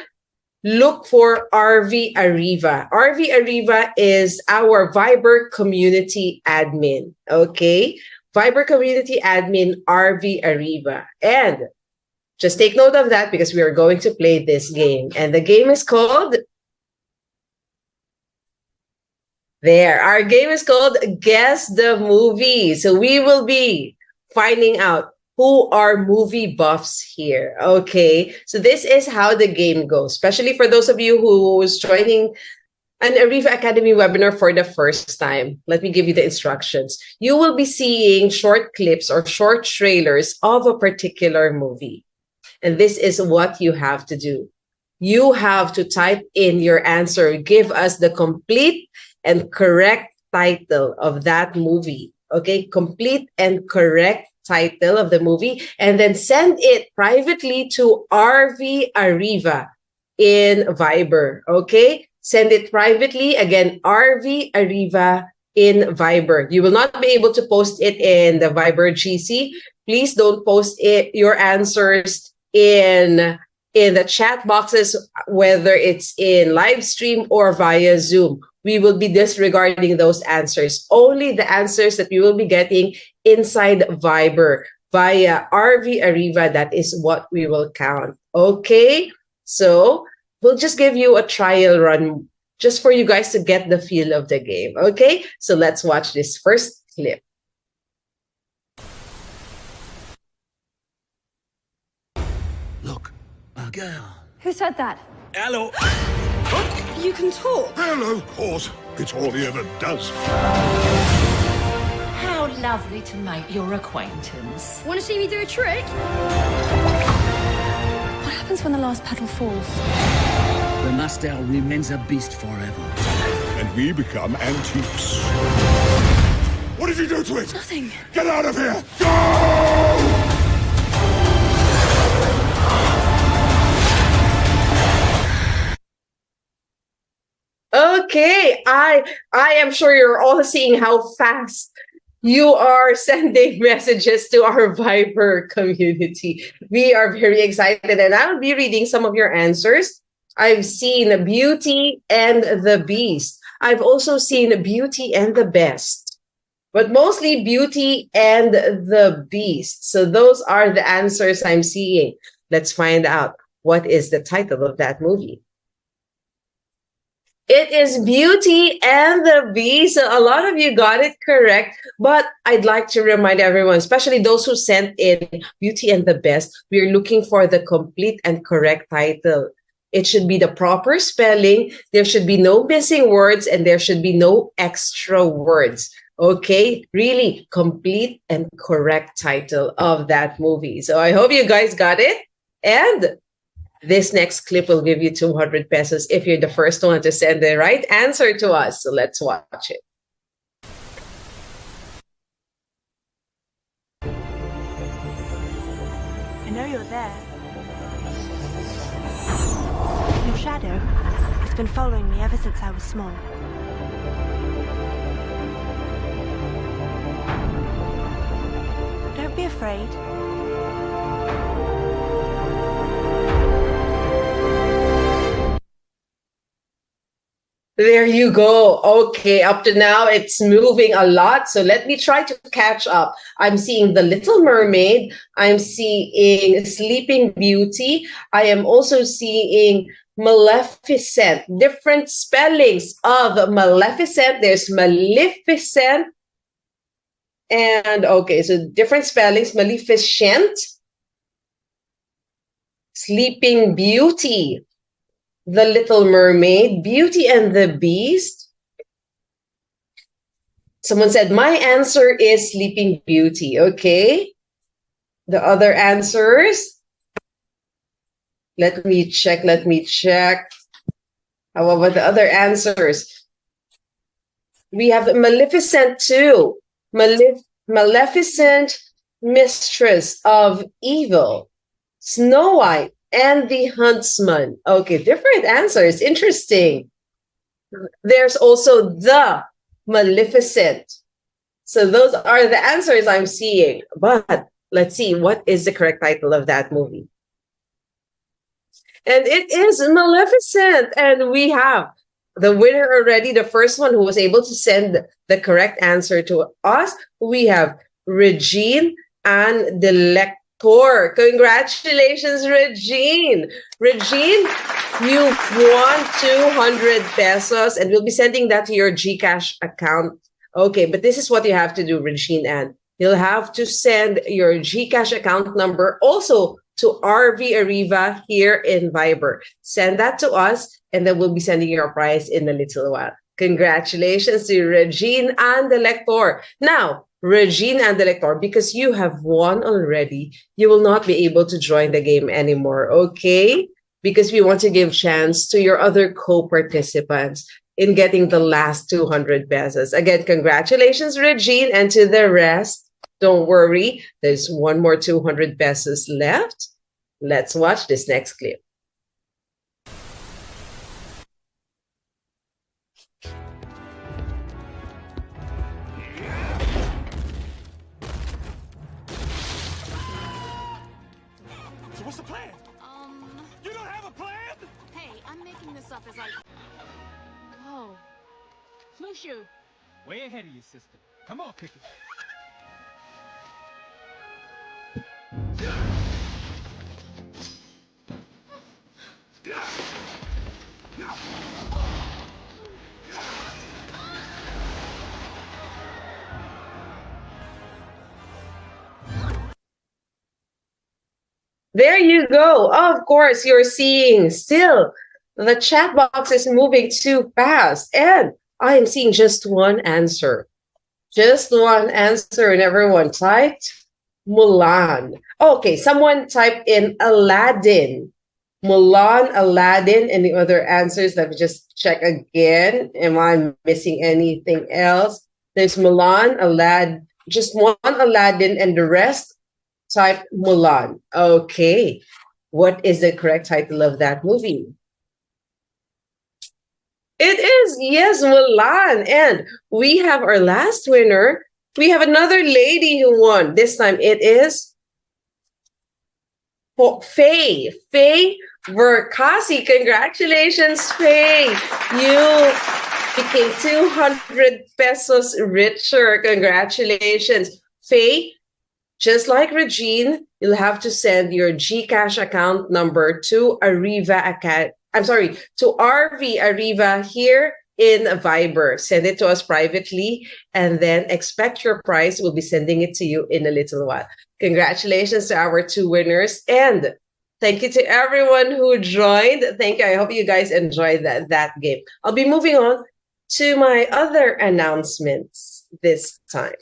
Speaker 2: look for RV Ariva. RV Ariva is our Viber community admin, okay? Viber community admin, RV Ariva. And just take note of that because we are going to play this game. And the game is called... Our game is called Guess the Movie. So we will be finding out who are movie buffs here. Okay, so this is how the game goes, especially for those of you who's joining an Ariva Academy webinar for the first time. Let me give you the instructions. You will be seeing short clips or short trailers of a particular movie. And this is what you have to do. You have to type in your answer. Give us the complete and correct title of that movie. Okay, complete and correct title of the movie, and then send it privately to RV Ariva in Viber. Okay, send it privately. Again, RV Ariva in Viber. You will not be able to post it in the Viber GC. Please don't post your answers in the chat boxes, whether it's in live stream or via Zoom. We will be disregarding those answers. Only the answers that you will be getting inside Viber via RV Ariva, that is what we will count. Okay? So we'll just give you a trial run just for you guys to get the feel of the game. Okay? So let's watch this first clip.
Speaker 5: Look, a girl.
Speaker 6: Who said that?
Speaker 5: Hello.
Speaker 6: You can talk.
Speaker 4: Hello, of course. It's all he ever does.
Speaker 7: How lovely to make your acquaintance.
Speaker 6: Want to see me do a trick? What happens when the last petal falls?
Speaker 5: The master remains a beast forever.
Speaker 4: And we become antiques. What did you do to it?
Speaker 6: Nothing.
Speaker 4: Get out of here! Go!
Speaker 2: Okay, I am sure you're all seeing how fast you are sending messages to our Viber community. We are very excited, and I'll be reading some of your answers. I've seen Beauty and the Beast. I've also seen Beauty and the Best, but mostly Beauty and the Beast. So those are the answers I'm seeing. Let's find out what is the title of that movie. It is Beauty and the Beast. So a lot of you got it correct, but I'd like to remind everyone, especially those who sent in Beauty and the Best, we're looking for the complete and correct title. It should be the proper spelling. There should be no missing words, and there should be no extra words. Okay, really complete and correct title of that movie. So I hope you guys got it. And this next clip will give you 200 pesos if you're the first one to send the right answer to us. So let's watch it.
Speaker 8: I know you're there. Your shadow has been following me ever since I was small. Don't be afraid.
Speaker 2: There you go. Okay, up to now, it's moving a lot. So let me try to catch up. I'm seeing The Little Mermaid. I'm seeing Sleeping Beauty. I am also seeing Maleficent. Different spellings of Maleficent. There's Maleficent. And okay, so different spellings. Maleficent. Sleeping Beauty. The Little Mermaid, Beauty and the Beast. Someone said, my answer is Sleeping Beauty. Okay. The other answers. Let me check. How about the other answers? We have Maleficent too. Maleficent, Mistress of Evil. Snow White. And the Huntsman. Okay, different answers. Interesting. There's also the Maleficent. So those are the answers I'm seeing. But let's see, what is the correct title of that movie? And it is Maleficent. And we have the winner already, the first one who was able to send the correct answer to us. We have Regine and Delect. Congratulations, Regine. Regine, you've won 200 pesos, and we'll be sending that to your GCash account. Okay, but this is what you have to do, Regine Ann. You'll have to send your GCash account number also to RV Ariva here in Viber. Send that to us, and then we'll be sending your prize in a little while. Congratulations to Regine and the Lector. Now, Regine and the Lector, because you have won already, you will not be able to join the game anymore, okay? Because we want to give chance to your other co-participants. in getting the last 200 pesos. Again, congratulations, Regine, and to the rest, don't worry, there's one more 200 pesos left. Let's watch this next clip.
Speaker 9: So what's the plan? You don't have a plan?
Speaker 10: Hey, I'm making this up as I... Whoa. Mushu.
Speaker 9: Way ahead of you, sister. Come on, Cookie.
Speaker 2: There you go. Of course, you're seeing still the chat box is moving too fast. And I am seeing just one answer. Just one answer, and everyone typed Mulan. Okay, someone typed in Aladdin. Mulan, Aladdin, and the other answers. Let me just check again. Am I missing anything else? There's Mulan, Aladdin, just one Aladdin, and the rest type Mulan. Okay. What is the correct title of that movie? It is, yes, Mulan. And we have our last winner. We have another lady who won. This time it is Faye. Faye Verkasi. Congratulations, Faye. You became 200 pesos richer. Congratulations. Faye, just like Regine, you'll have to send your GCash account number to Ariva to RV Ariva here in Viber. Send it to us privately and then expect your prize. We'll be sending it to you in a little while. Congratulations to our two winners, and thank you to everyone who joined. Thank you. I hope you guys enjoyed that game. I'll be moving on to my other announcements this time.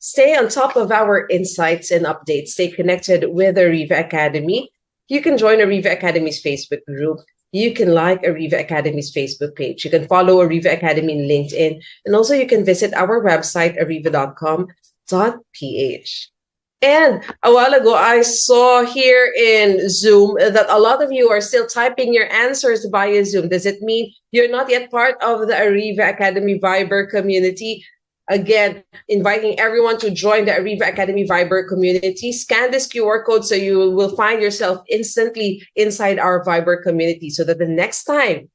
Speaker 2: Stay on top of our insights and updates. Stay connected with Ariva Academy. You can join Ariva Academy's Facebook group. You can like Ariva Academy's Facebook page. You can follow Ariva Academy in LinkedIn. And also you can visit our website, ariva.com.ph. And a while ago, I saw here in Zoom that a lot of you are still typing your answers via Zoom. Does it mean you're not yet part of the Ariva Academy Viber community? Again, inviting everyone to join the Ariva Academy Viber community. Scan this QR code so you will find yourself instantly inside our Viber community, so that the next time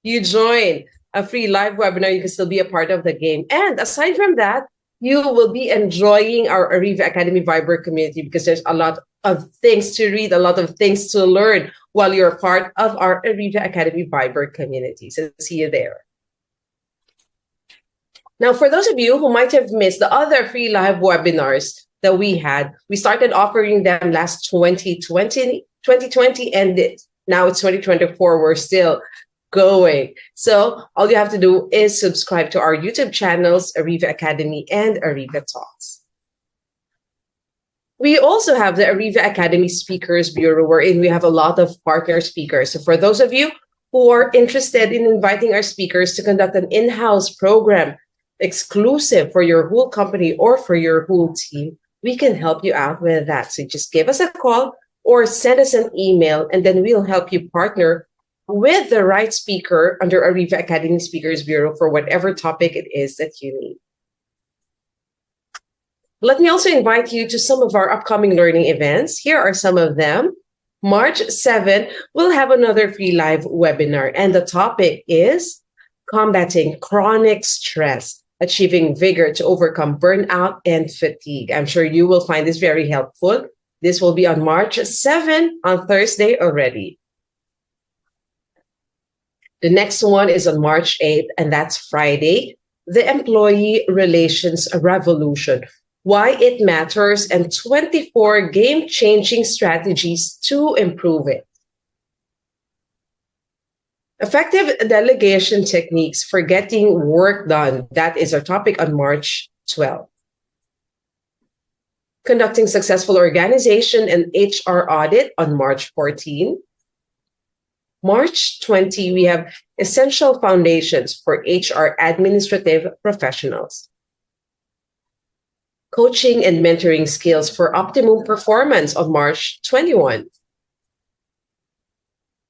Speaker 2: you join a free live webinar, you can still be a part of the game. And aside from that, you will be enjoying our Ariva Academy Viber community, because there's a lot of things to read, a lot of things to learn while you're part of our Ariva Academy Viber community. So see you there. Now, for those of you who might have missed the other free live webinars that we had, we started offering them last 2020 and now it's 2024. We're still going. So all you have to do is subscribe to our YouTube channels, Ariva Academy and Ariva Talks. We also have the Ariva Academy Speakers Bureau, wherein we have a lot of partner speakers. So for those of you who are interested in inviting our speakers to conduct an in-house program exclusive for your whole company or for your whole team, we can help you out with that. So just give us a call or send us an email, and then we'll help you partner with the right speaker under Ariva Academy Speakers Bureau for whatever topic it is that you need. Let me also invite you to some of our upcoming learning events. Here are some of them. March 7, we'll have another free live webinar, and the topic is combating chronic stress, achieving vigor to overcome burnout and fatigue. I'm sure you will find this very helpful. This will be on March 7 on Thursday already. The next one is on March 8th, and that's Friday, the Employee Relations Revolution, why it matters, and 24 game-changing strategies to improve it. Effective delegation techniques for getting work done. That is our topic on March 12th. Conducting successful organization and HR audit on March 14. March 20, we have Essential Foundations for HR Administrative Professionals. Coaching and Mentoring Skills for Optimum Performance on March 21.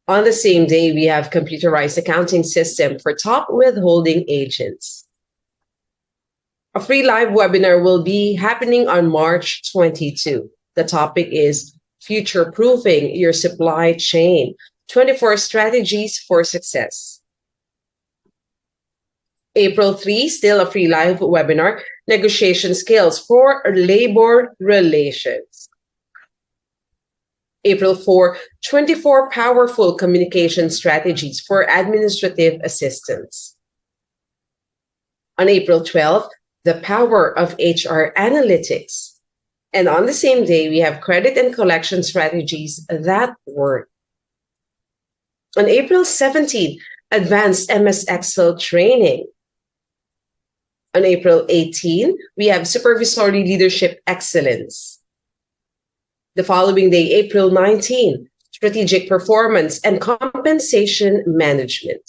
Speaker 2: On the same day, we have Computerized Accounting System for Top Withholding Agents. A free live webinar will be happening on March 22. The topic is Future-Proofing Your Supply Chain, 24 Strategies for Success. April 3, still a free live webinar, Negotiation Skills for Labor Relations. April 4, 24 Powerful Communication Strategies for Administrative Assistants. On April 12, The Power of HR Analytics. And on the same day, we have Credit and Collection Strategies That Work. On April 17, Advanced MS Excel Training. On April 18, we have Supervisory Leadership Excellence. The following day, April 19, Strategic Performance and Compensation Management.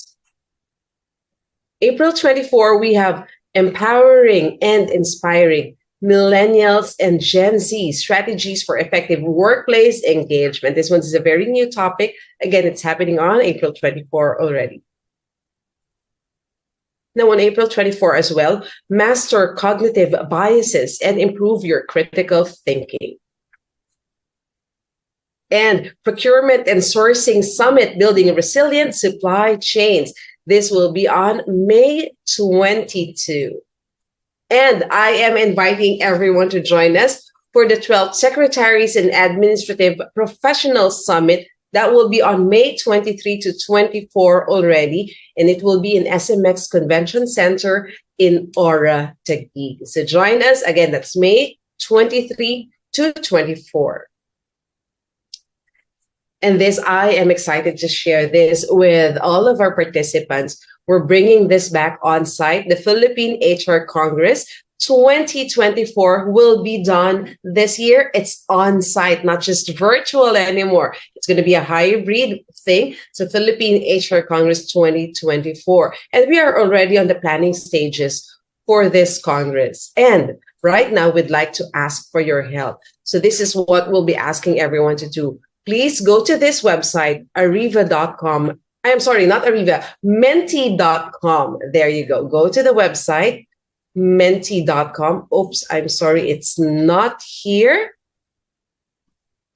Speaker 2: April 24, we have Empowering and Inspiring Millennials and Gen Z Strategies for Effective Workplace Engagement. This one is a very new topic. Again, it's happening on April 24 already. Now, on April 24 as well, Master Cognitive Biases and Improve Your Critical Thinking. And Procurement and Sourcing Summit, Building Resilient Supply Chains. This will be on May 22. And I am inviting everyone to join us for the 12th Secretaries and Administrative Professionals Summit. That will be on May 23 to 24 already, and it will be in SMX Convention Center in Ora, Taguig. So join us. Again, that's May 23 to 24. And this, I am excited to share this with all of our participants. We're bringing this back on site. The Philippine HR Congress 2024 will be done this year. It's on site, not just virtual anymore. It's going to be a hybrid thing. So Philippine HR Congress 2024. And we are already on the planning stages for this Congress. And right now, we'd like to ask for your help. So this is what we'll be asking everyone to do. Please go to this website, ariva.com. I'm sorry, not Ariva, menti.com. There you go. Go to the website, menti.com. Oops, I'm sorry, it's not here.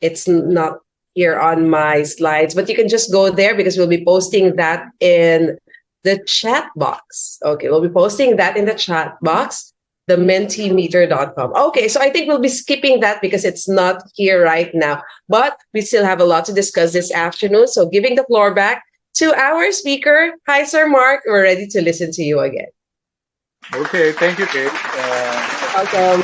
Speaker 2: It's not here on my slides, but you can just go there because we'll be posting that in the chat box. Okay, we'll be posting that in the chat box, the mentimeter.com. Okay, so I think we'll be skipping that because it's not here right now, but we still have a lot to discuss this afternoon. So giving the floor back to our speaker. Hi, Sir Mark. We're ready to listen to you again.
Speaker 3: Okay, thank you, Kate.
Speaker 2: Welcome.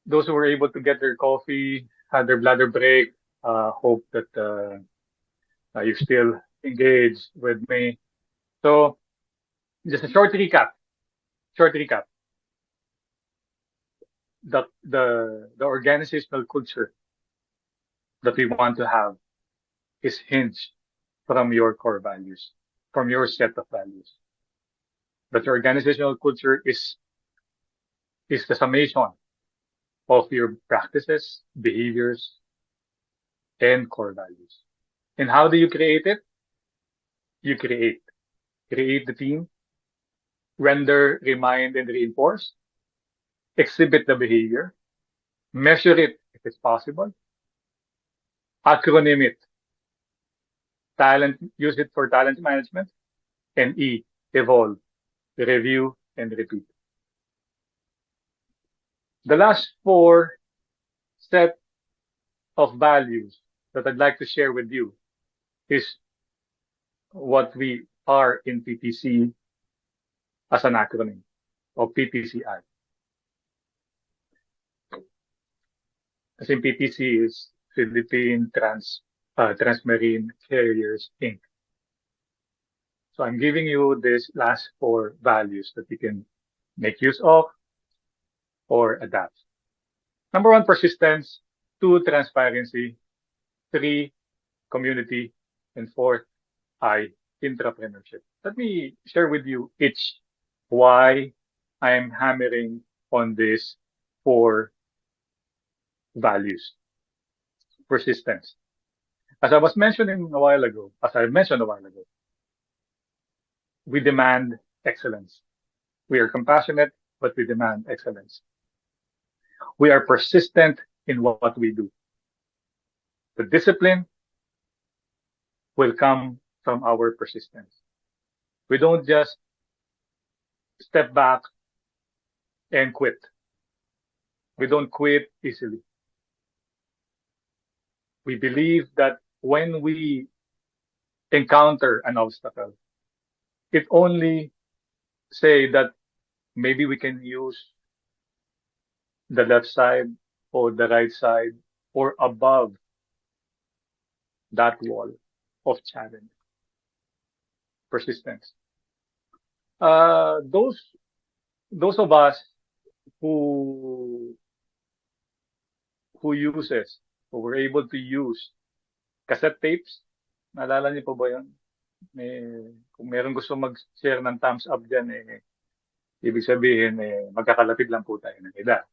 Speaker 3: Those who were able to get their coffee, had their bladder break, hope that you're still engaged with me. So, just a short recap. The organizational culture that we want to have is hinged from your core values, from your set of values. But your organizational culture is the summation of your practices, behaviors, and core values. And how do you create it? You create the team, render, remind, and reinforce, exhibit the behavior, measure it if it's possible, acronym it, use it for talent management, and evolve, review, and repeat. The last 4 set of values that I'd like to share with you is what we are in PPC as an acronym, or PPCI. As in PPC is Philippine Transmarine Carriers, Inc. So I'm giving you these last 4 values that you can make use of or adapt. Number 1, persistence. 2, transparency. 3, community, and 4, intrapreneurship. Let me share with you each why I'm hammering on this 4 values. Persistence. As I mentioned a while ago, we demand excellence. We are compassionate, but we demand excellence. We are persistent in what we do. The discipline will come from our persistence. We don't just step back and quit. We don't quit easily. We believe that when we encounter an obstacle, it only say that maybe we can use the left side or the right side or above that wall of challenge. Persistence. Those of us who were able to use cassette tapes, naalala niyo po ba yun? Kung meron gusto mag-share ng thumbs up dyan, ibig sabihin, magkakalapit lang po tayo ng edad.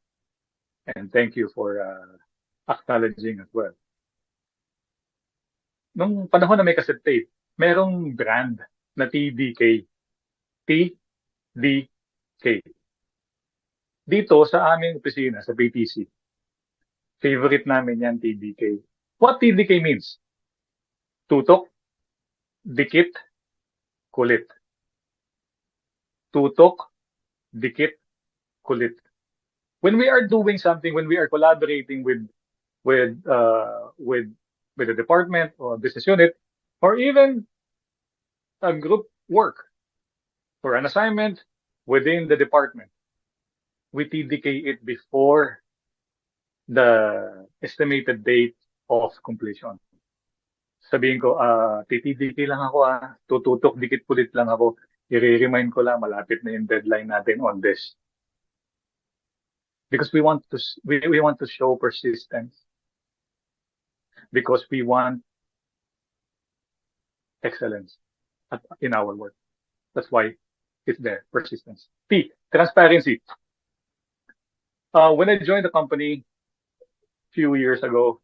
Speaker 3: And thank you for acknowledging as well. Nung panahon na may cassette tape, merong brand na TDK. TDK. Dito sa aming opisina, sa BTC, favorite namin yan, TDK. What TDK means? Tutok, dikit, kulit. Tutok, dikit, kulit. When we are doing something, when we are collaborating with the department or business unit, or even a group work for an assignment within the department, we TDK it before the estimated date of completion. Sabihin ko, TTDK lang ako, tututok dikit kulit lang ako, i-remind ko lang, malapit na yung deadline natin on this. Because we want to show persistence. Because we want excellence in our work. That's why it's there, persistence. T, transparency. When I joined the company a few years ago,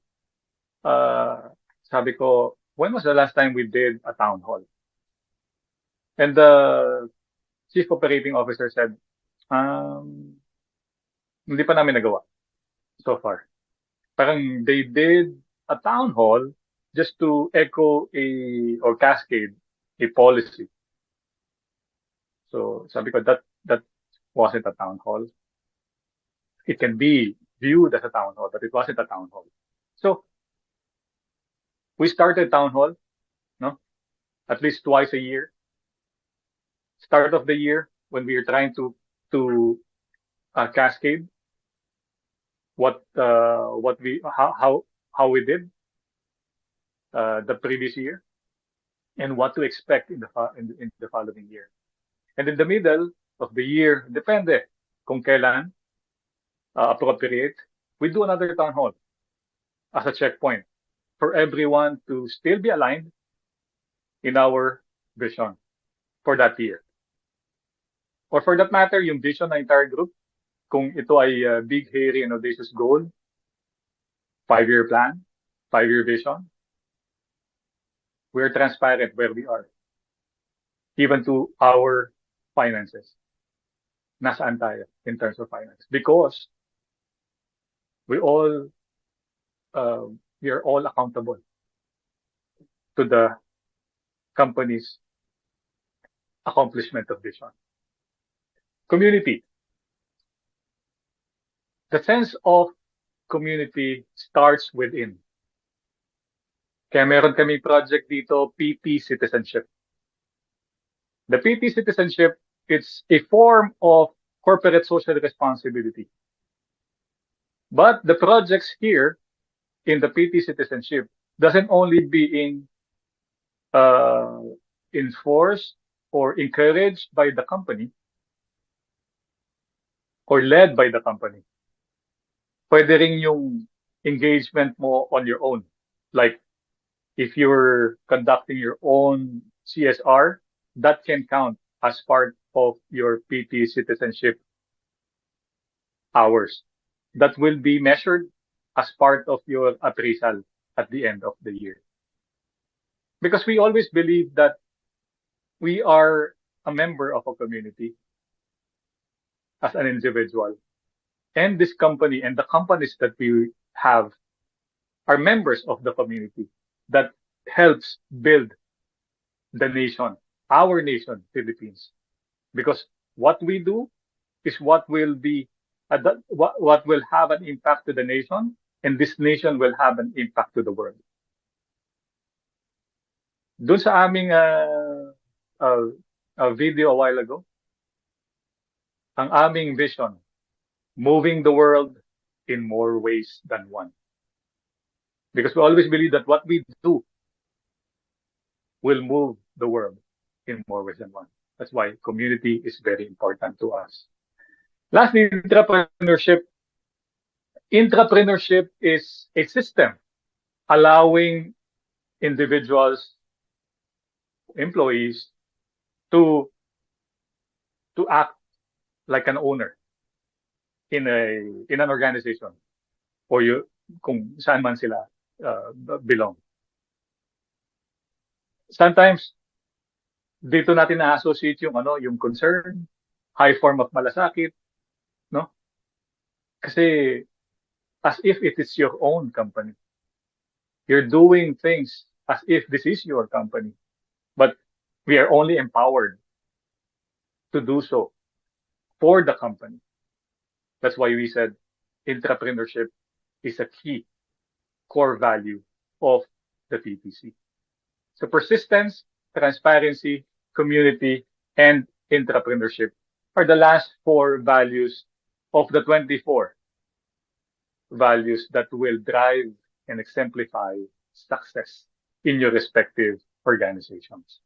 Speaker 3: sabi ko, when was the last time we did a town hall? And the chief operating officer said, hindi pa namin nagawa so far. Parang they did a town hall just to echo or cascade a policy. So sabi ko, that wasn't a town hall. It can be viewed as a town hall, but it wasn't a town hall. So we started town hall, no, at least twice a year. Start of the year when we are trying to cascade how we did the previous year and what to expect in the following year. And in the middle of the year, depende kung kailan appropriate, we do another town hall as a checkpoint for everyone to still be aligned in our vision for that year. Or for that matter, yung vision ng entire group, kung ito ay big, hairy, and audacious goal, 5-year plan, 5-year vision, we are transparent where we are. Even to our finances. Nasaan tayo in terms of finance? Because we are all accountable to the company's accomplishment of vision. Community. The sense of community starts within. Kaya meron kami project dito, PT Citizenship. The PT Citizenship, it's a form of corporate social responsibility. But the projects here in the PT Citizenship doesn't only being enforced or encouraged by the company or led by the company. Pwede rin yung engagement mo on your own. Like If you're conducting your own CSR, that can count as part of your PT citizenship hours. That will be measured as part of your appraisal at the end of the year. Because we always believe that we are a member of a community as an individual. And this company and the companies that we have are members of the community that helps build the nation, our nation, Philippines. Because what we do is what will be what will have an impact to the nation, and this nation will have an impact to the world. Doon sa aming video a while ago, ang aming vision, moving the world in more ways than one. Because we always believe that what we do will move the world in more ways than one. That's why community is very important to us. Lastly, entrepreneurship. Entrepreneurship is a system allowing individuals, employees, to act like an owner in an organization or kung saan man sila belong. Sometimes dito natin na-associate yung concern, high form of malasakit, no? Kasi as if it is your own company. You're doing things as if this is your company. But we are only empowered to do so for the company. That's why we said entrepreneurship is a key core value of the TTC. So persistence, transparency, community, and entrepreneurship are the last 4 values of the 24 values that will drive and exemplify success in your respective organizations.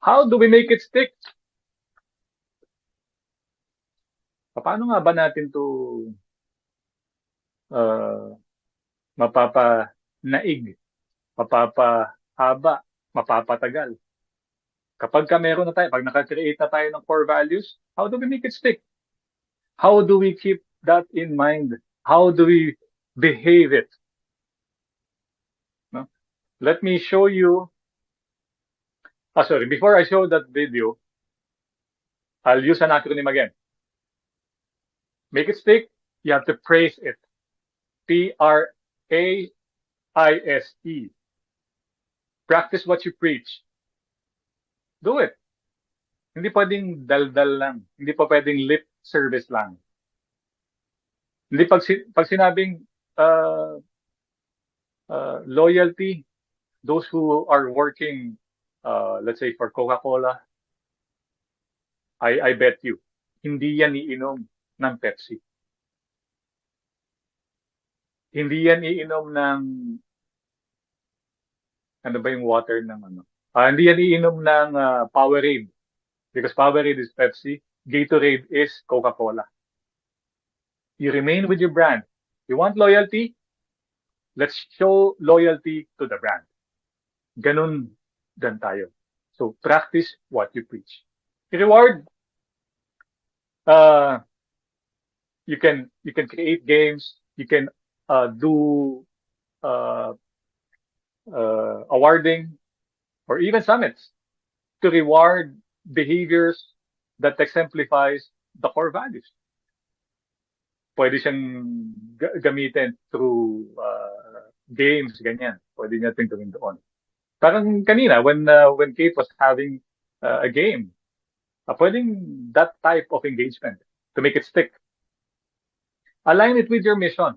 Speaker 3: How do we make it stick? Paano nga ba natin to mapapanaig, mapapahaba, mapapatagal? Kapag meron na tayo, pag naka-create na tayo ng core values, how do we make it stick? How do we keep that in mind? How do we behave it? No? Let me show you. Sorry, before I show that video, I'll use an acronym again. Make it stick, you have to praise it. Praise. Practice what you preach. Do it. Hindi pwedeng daldal lang. Hindi pa pwedeng lip service lang. Hindi pag sinabing loyalty, those who are working, let's say for Coca-Cola, I bet you, hindi yan iinom ng Pepsi. Hindi yan iinom ng ano ba yung water ng ano? Hindi yan iinom ng Powerade. Because Powerade is Pepsi, Gatorade is Coca-Cola. You remain with your brand. You want loyalty? Let's show loyalty to the brand. Ganun gan tayo. So practice what you preach. Reward. You can create games. You can do awarding or even summits to reward behaviors that exemplifies the core values. Pwede siyang gamitin through games, ganyan. Pwede natin gawin doon. Parang kanina, when Kate was having a game, pwedeng that type of engagement to make it stick. Align it with your mission.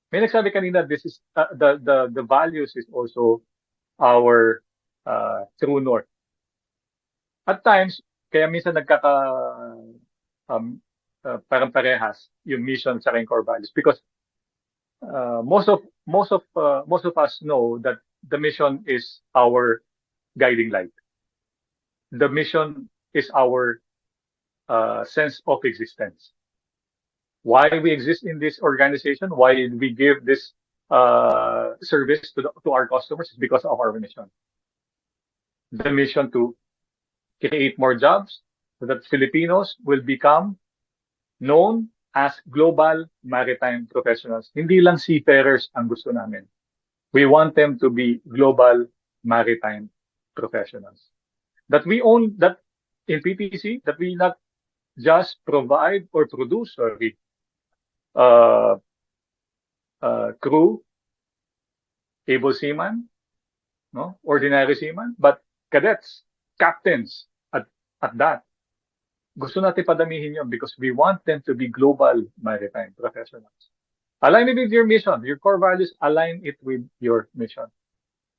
Speaker 3: May nagsabi kanina, this is the values is also our true north. At times, kaya minsan parang parehas yung mission sa core values because most of us know that the mission is our guiding light. The mission is our sense of existence. Why we exist in this organization? Why we give this service to our customers is because of our mission. The mission to create more jobs so that Filipinos will become known as global maritime professionals. Hindi lang seafarers ang gusto namin. We want them to be global maritime professionals. That in PTC, that we not just provide or produce, crew, able seaman, no, ordinary seaman, but cadets, captains, at that. Gusto natin padamihin yun because we want them to be global maritime professionals. Align it with your mission. Your core values, align it with your mission.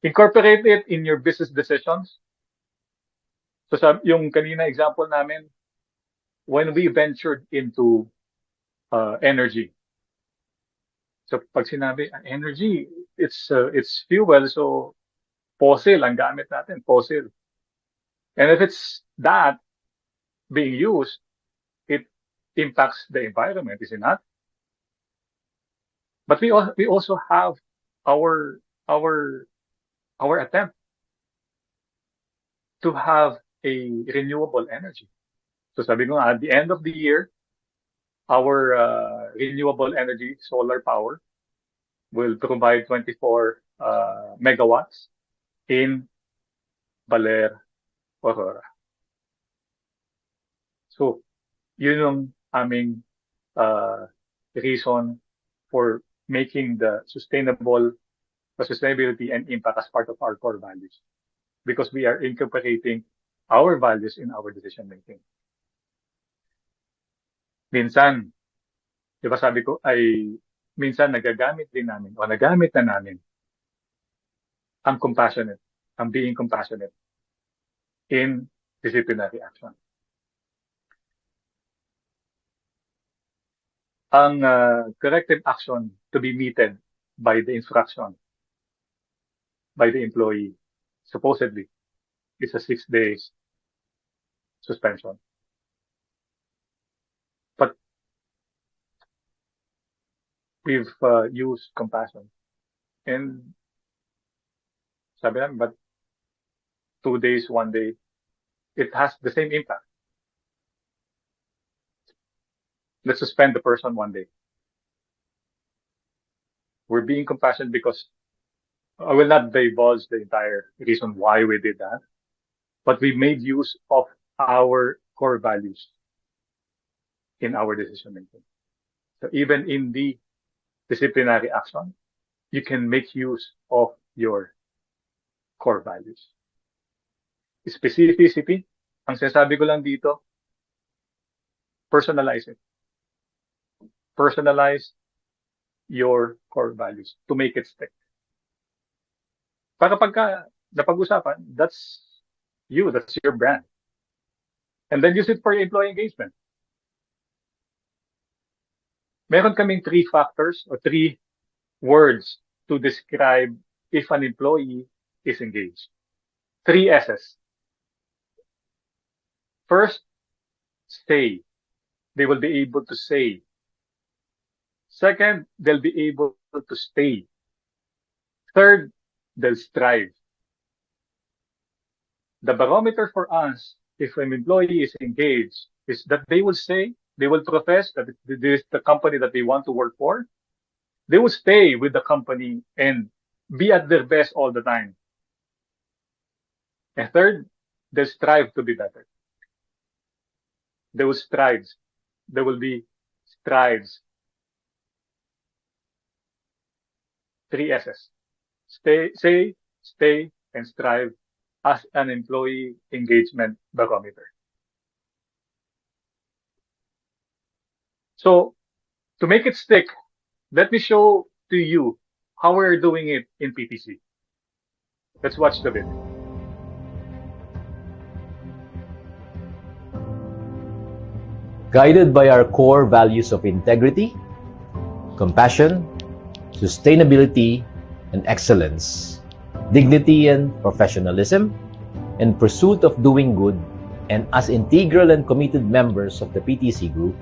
Speaker 3: Incorporate it in your business decisions. So yung kanina example namin, when we ventured into energy. So pag sinabi, energy, it's fuel, so fossil ang gamit natin, fossil. And if it's that being used, it impacts the environment, is it not? But we also have our attempt to have a renewable energy. So sabi ko at the end of the year, our renewable energy, solar power, will provide 24 megawatts in Baler, Aurora. So, yun yung aming reason for making the sustainability and impact as part of our core values. Because we are incorporating our values in our decision making. Minsan, di ba sabi ko, minsan nagagamit din namin o nagamit na namin ang being compassionate in disciplinary action. Ang corrective action to be meted by the instruction by the employee supposedly is a 6 days suspension. But we've used compassion. And sabi namin, but 2 days, 1 day, it has the same impact. Let's suspend the person 1 day. We're being compassionate because I will not divulge the entire reason why we did that, but we made use of our core values in our decision making. So even in the disciplinary action, you can make use of your core values. Specificity, ang sinasabi ko lang dito, personalize it. Personalize your core values to make it stick. Para pagka napag-usapan, that's you, that's your brand. And then use it for your employee engagement. Meron kaming 3 factors or 3 words to describe if an employee is engaged. 3 S's. First, stay. They will be able to say. Second, they'll be able to stay. Third, they'll strive. The barometer for us, if an employee is engaged, is that they will say, they will profess that this is the company that they want to work for. They will stay with the company and be at their best all the time. And third, they'll strive to be better. They will strive. There will be strives. 3 S's. Say, stay, and strive as an employee engagement barometer. So, to make it stick, let me show to you how we're doing it in PTC. Let's watch the video.
Speaker 11: Guided by our core values of integrity, compassion, sustainability, and excellence, dignity and professionalism, and pursuit of doing good, and as integral and committed members of the PTC Group,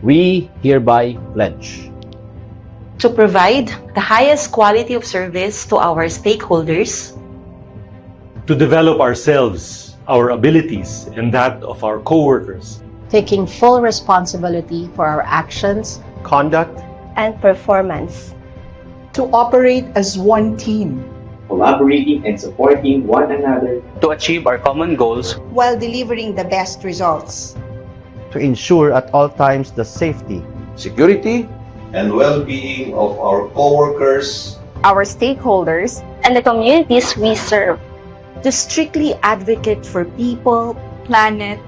Speaker 11: we hereby pledge
Speaker 12: To provide the highest quality of service to our stakeholders.
Speaker 13: To develop ourselves, our abilities, and that of our co-workers.
Speaker 14: Taking full responsibility for our actions,
Speaker 15: conduct,
Speaker 16: and performance.
Speaker 17: To operate as one team.
Speaker 18: Collaborating and supporting one another.
Speaker 19: To achieve our common goals.
Speaker 20: While delivering the best results.
Speaker 15: To ensure at all times the safety,
Speaker 21: security, and well-being of our co-workers,
Speaker 16: our stakeholders,
Speaker 8: and the communities we serve.
Speaker 12: To strictly advocate for people,
Speaker 16: planet,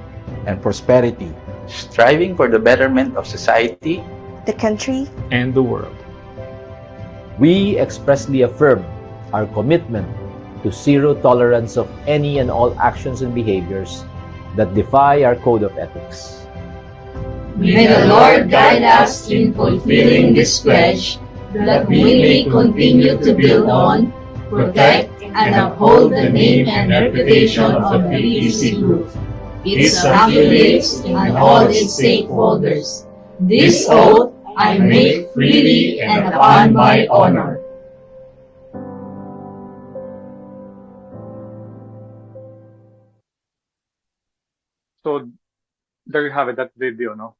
Speaker 15: and prosperity.
Speaker 19: Striving for the betterment of society,
Speaker 8: the country,
Speaker 3: and the world.
Speaker 11: We expressly affirm our commitment to zero tolerance of any and all actions and behaviors that defy our code of ethics.
Speaker 7: May the Lord guide us in fulfilling this pledge, that we may continue to build on, protect, and uphold the name and reputation of the BTC Group, its affiliates, and all its stakeholders. This oath I make freely and upon my honor.
Speaker 3: So there you have it, that video, no?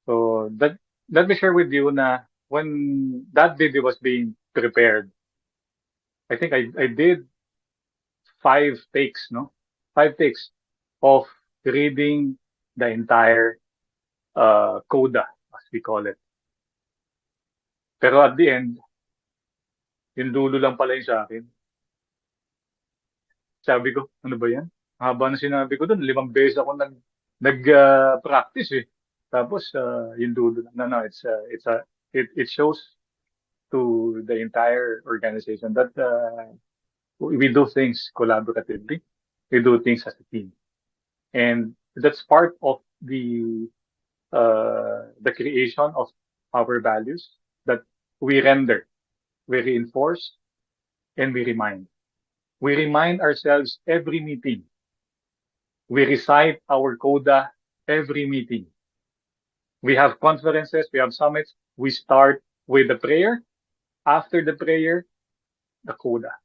Speaker 3: So let me share with you na when that video was being prepared, I think I did 5 takes, no? 5 takes of reading the entire coda, as we call it. Pero at the end, yung dulo lang pala yung sa akin. Sabi ko, ano ba yan? Haba na sinabi ko doon, 5 beses ako nag-practice eh. Tapos yung dulo lang. No, it shows to the entire organization that we do things collaboratively. We do things as a team. And that's part of the creation of our values that we render, we reinforce, and we remind. We remind ourselves every meeting. We recite our coda every meeting. We have conferences, we have summits. We start with the prayer. After the prayer, the coda.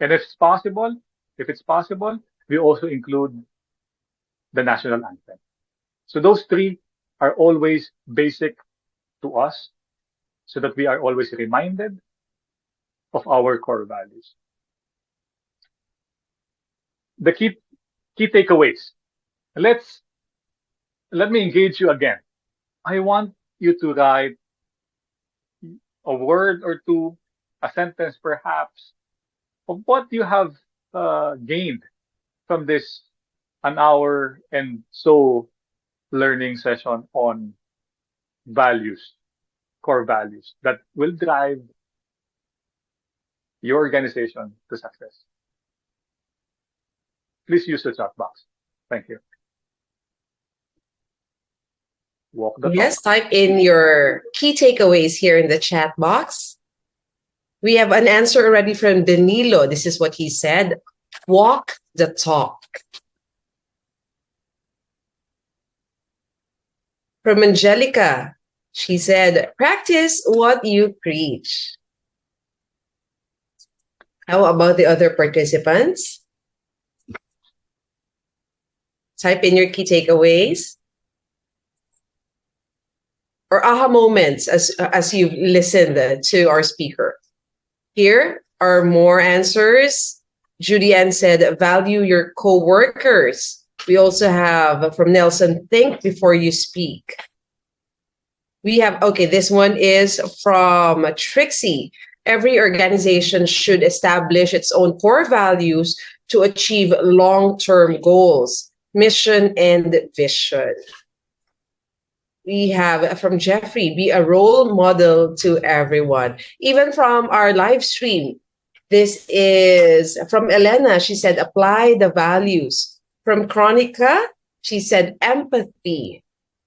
Speaker 3: And if it's possible, we also include the national anthem. So those 3 are always basic to us, so that we are always reminded of our core values. The key takeaways. Let me engage you again. I want you to write a word or 2, a sentence perhaps, of what you have gained from this an hour and so learning session on values, core values that will drive your organization to success. Please use the chat box. Thank you. Walk the
Speaker 2: Yes, type in your key takeaways here in the chat box. We have an answer already from Danilo. This is what he said. Walk the talk. From Angelica, she said, practice what you preach. How about the other participants? Type in your key takeaways or aha moments as you've listened to our speaker. Here are more answers. Julianne said, value your co-workers. We also have from Nelson, think before you speak. We have, okay, this one is from Trixie. Every organization should establish its own core values to achieve long-term goals, mission, and vision. We have from Jeffrey, be a role model to everyone, even from our live stream. This is from Elena. She said, apply the values. From Chronica, she said, empathy.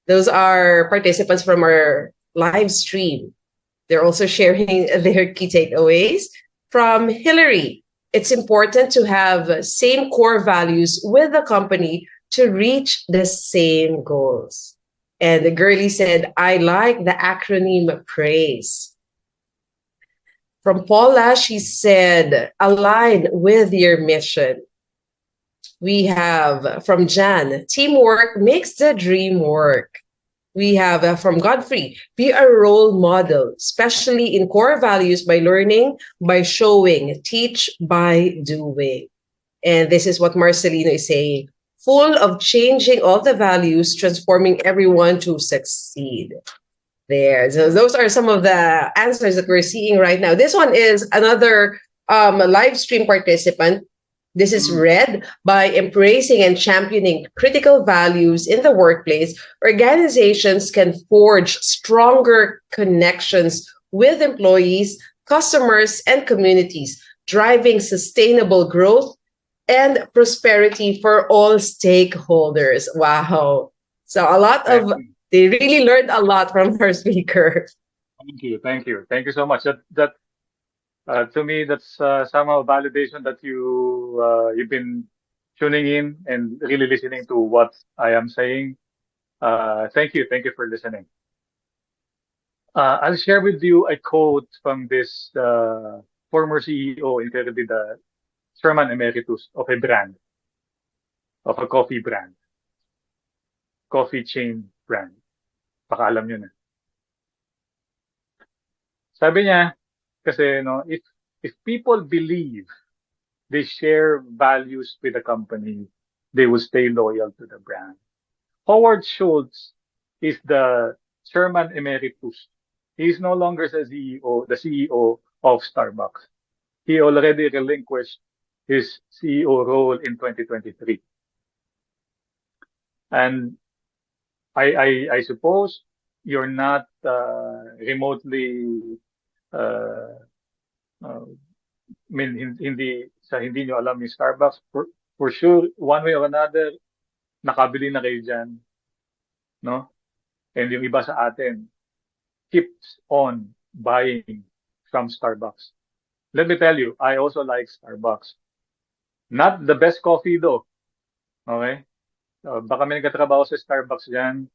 Speaker 2: Those are participants from our live stream. They're also sharing their key takeaways. From Hillary, it's important to have same core values with the company to reach the same goals. And the girlie said, I like the acronym PRAISE. From Paula, she said, align with your mission. We have from Jan, teamwork makes the dream work. We have from Godfrey, be a role model, especially in core values by learning, by showing, teach by doing. And this is what Marcelino is saying, full of changing all the values, transforming everyone to succeed. There. So those are some of the answers that we're seeing right now. This one is another live stream participant. This is Red. By embracing and championing critical values in the workplace, organizations can forge stronger connections with employees, customers, and communities, driving sustainable growth and prosperity for all stakeholders. Wow. So a lot of, they really learned a lot from our speaker.
Speaker 3: Thank you so much. That to me, that's somehow validation that you've been tuning in and really listening to what I am saying. Thank you for listening. I'll share with you a quote from this former CEO, incredibly the Chairman Emeritus of a brand, of a coffee brand, coffee chain brand. Baka alam nyo na. Sabi niya, kasi no, if people believe they share values with the company, they will stay loyal to the brand. Howard Schultz is the Chairman Emeritus. He is no longer the CEO of Starbucks. He already relinquished his CEO role in 2023. And I suppose you're not remotely hindi nyo alam yung Starbucks, for sure, one way or another, nakabili na kayo dyan, no? And yung iba sa atin keeps on buying from Starbucks. Let me tell you, I also like Starbucks. Not the best coffee though. Okay? Baka may nagkatrabaho sa Starbucks dyan.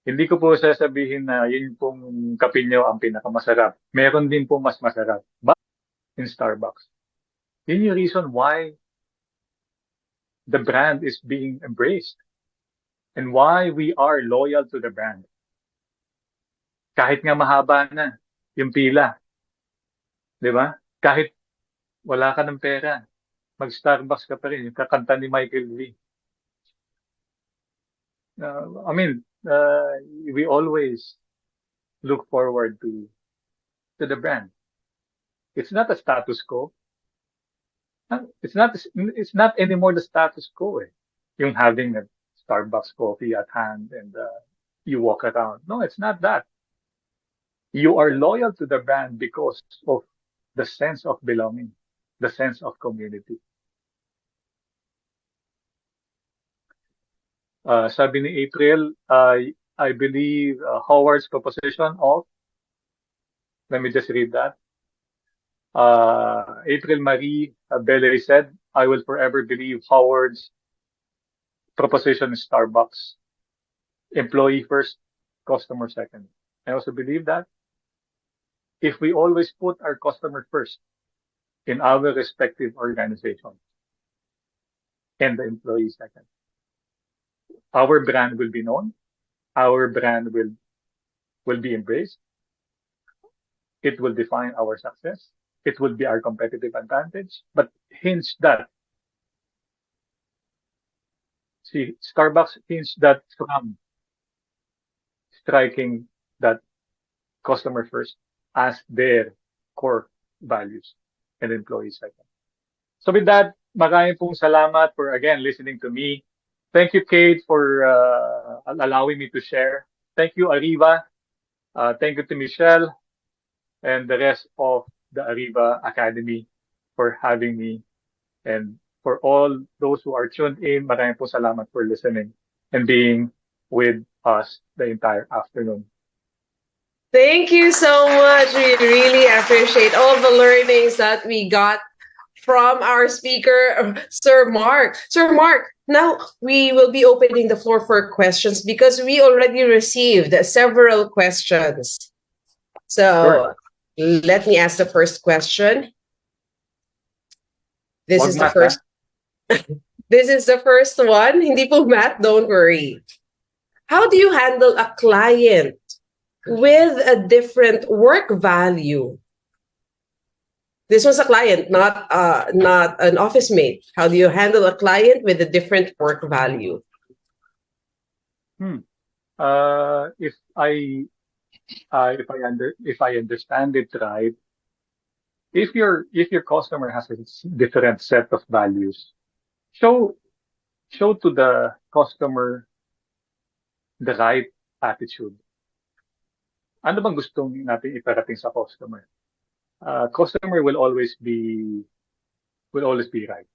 Speaker 3: Hindi ko po sasabihin na yun pong kape nyo ang pinakamasarap. Meron din po mas masarap. But in Starbucks. Yun yung reason why the brand is being embraced and why we are loyal to the brand. Kahit nga mahaba na yung pila. Di ba? Kahit wala ka ng pera, mag-Starbucks ka pa rin. Yung kakanta ni Michael V. We always look forward to the brand. It's not a status quo. It's not anymore the status quo. Yung having a Starbucks coffee at hand and you walk around. No, it's not that. You are loyal to the brand because of the sense of belonging, the sense of community. Sabi ni April, I believe Howard's proposition of, let me just read that. April Marie Belle said, I will forever believe Howard's proposition is Starbucks. Employee first, customer second. I also believe that if we always put our customer first in our respective organizations and the employee second, our brand will be known, our brand will be embraced, it will define our success, it will be our competitive advantage, but hinge that, Starbucks hinge that from striking that customer first as their core values and employee second. So with that, maraming pong salamat for again listening to me. Thank you, Kate, for allowing me to share. Thank you, Ariva. Thank you to Michelle and the rest of the Ariva Academy for having me. And for all those who are tuned in, maraming po salamat for listening and being with us the entire afternoon.
Speaker 2: Thank you so much. We really appreciate all the learnings that we got from our speaker, Sir Mark. Sir Mark, now we will be opening the floor for questions because we already received several questions. So,
Speaker 3: sure.
Speaker 2: Let me ask the first question. This
Speaker 3: Wag
Speaker 2: is the
Speaker 3: math,
Speaker 2: first. This is the first one. Hindi po math, don't worry. How do you handle a client with a different work value? This was a client, not an office mate. How do you handle a client with a different work value?
Speaker 3: If I understand it right, if your customer has a different set of values, show to the customer the right attitude. Ano bang gustong natin iparating sa customer? Customer will always be right.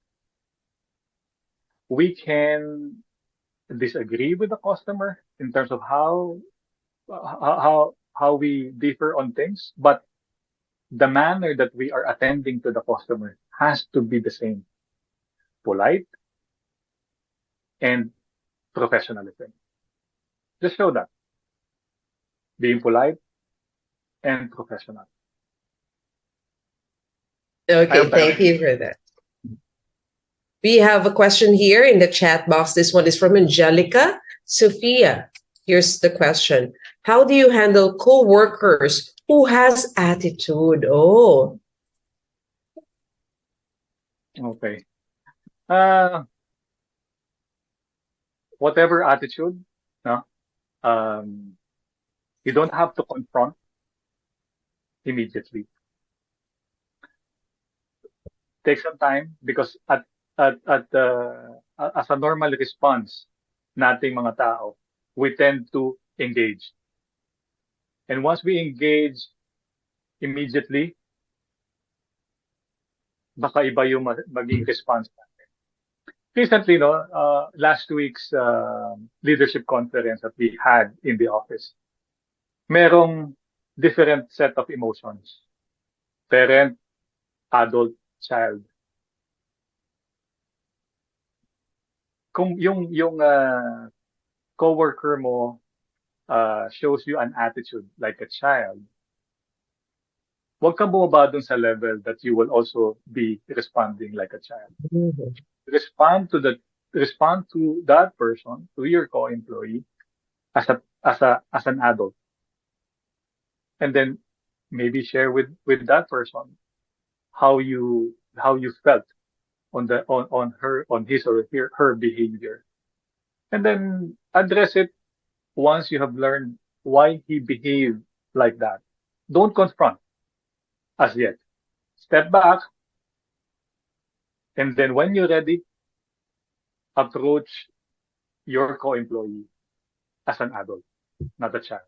Speaker 3: We can disagree with the customer in terms of how we differ on things, but the manner that we are attending to the customer has to be the same. Polite and professionalism. Just show that. Being polite and professional.
Speaker 2: Okay, thank you for that. We have a question here in the chat box. This one is from Angelica. Sophia, here's the question. How do you handle co-workers who has attitude? Oh.
Speaker 3: Okay. Whatever attitude, no? You don't have to confront immediately. Take some time because as a normal response nating mga tao, we tend to engage. And once we engage immediately, baka iba yung maging response natin. Recently, last week's leadership conference that we had in the office, merong different set of emotions. Parent, adult, child. Kung yung coworker mo shows you an attitude like a child, huwag kang bumaba dun sa level that you will also be responding like a child.
Speaker 2: Mm-hmm.
Speaker 3: Respond to that person, to your co-employee, as an adult, and then maybe share with that person how you felt on his or her behavior, and then address it once you have learned why he behaved like that. Don't confront as yet. Step back, and then when you're ready, approach your co-employee as an adult, not a child.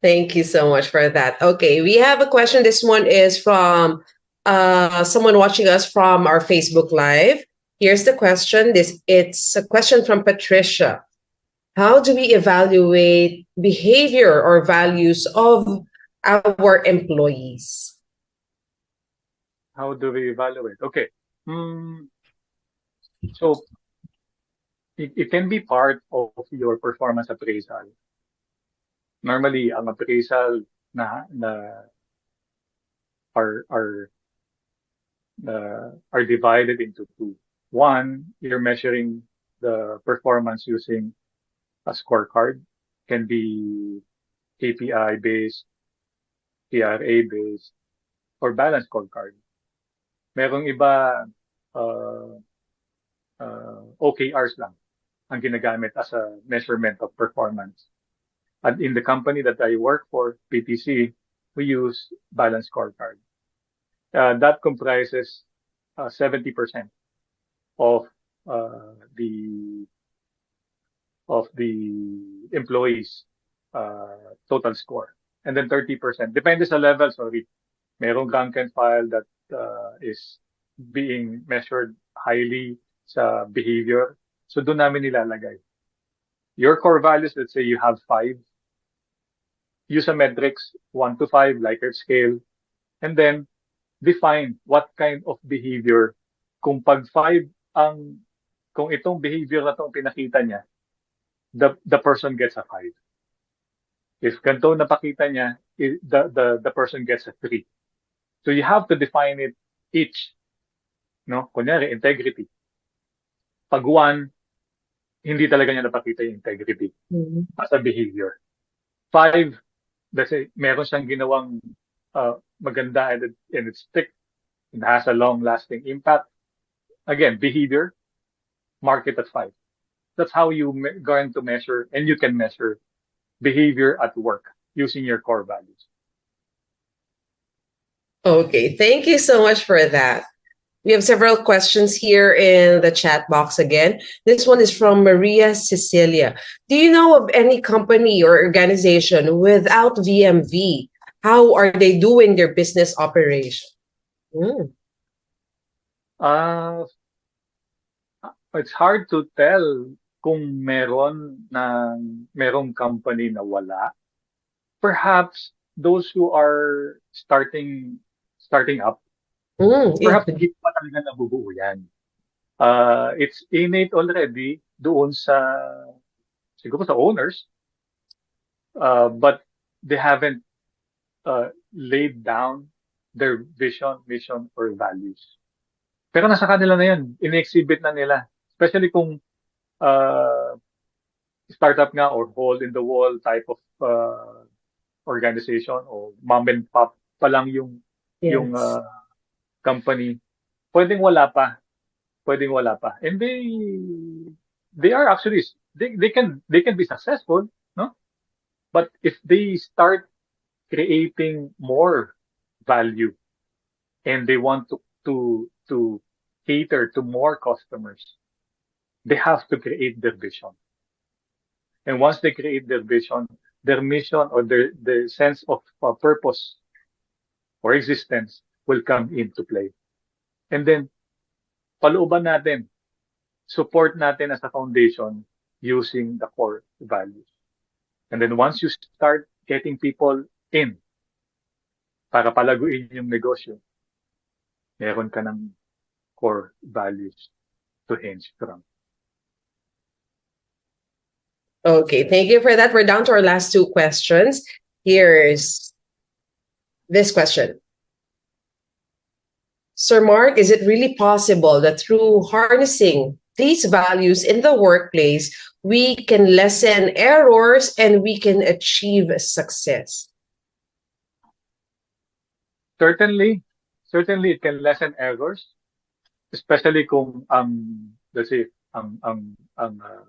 Speaker 2: Thank you so much for that. Okay, we have a question. This one is from someone watching us from our Facebook Live. Here's the question. It's a question from Patricia. How do we evaluate behavior or values of our employees?
Speaker 3: How do we evaluate? Okay. So it can be part of your performance appraisal. Normally, ang appraisal are divided into two. One, you're measuring the performance using a scorecard. Can be KPI based, PRA based, or balance scorecard. Merong iba OKRs lang ang ginagamit as a measurement of performance. And in the company that I work for, PTC, we use balance scorecard. That comprises 70% of the employees' total score, and then 30%. Depende sa level. Sorry, merong rank and file that is being measured highly sa behavior. So doon namin nilalagay. Your core values, let's say you have 5. Use a metrics 1 to 5, Likert scale, and then define what kind of behavior. Kung pag 5 kung itong behavior na itong pinakita niya, the person gets a 5. If ganito napakita niya, the person gets a 3. So you have to define it each. No? Kunyari, integrity. Pag 1, hindi talaga niya napakita yung integrity as a behavior. 5, let's say, meron siyang ginawang maganda and it's strict. It has a long-lasting impact. Again, behavior, mark it at 5. That's how you going to measure, and you can measure behavior at work using your core values.
Speaker 2: Okay, thank you so much for that. We have several questions here in the chat box again. This one is from Maria Cecilia. Do you know of any company or organization without VMV? How are they doing their business operation?
Speaker 3: It's hard to tell kung merong company na wala. Perhaps those who are starting up, perhaps hindi pa talaga nabubuo yan. It's innate already doon siguro sa owners, but they haven't laid down their vision, mission, or values. Pero nasa kanila na yan, in-exhibit na nila. Especially kung startup nga or hole in the wall type of organization or mom and pop pa lang yung company. Pwedeng wala pa. And they are actually they can be successful, no? But if they start creating more value and they want to cater to more customers, they have to create their vision. And once they create their vision, their mission or their sense of purpose or existence will come into play. And then, palooban natin, support natin as a foundation using the core values. And then once you start getting people in para palaguin yung negosyo, meron ka ng core values to hinge from.
Speaker 2: Okay, thank you for that. We're down to our last 2 questions. Here's this question. Sir Mark, is it really possible that through harnessing these values in the workplace, we can lessen errors and we can achieve success?
Speaker 3: Certainly it can lessen errors, especially kung let's say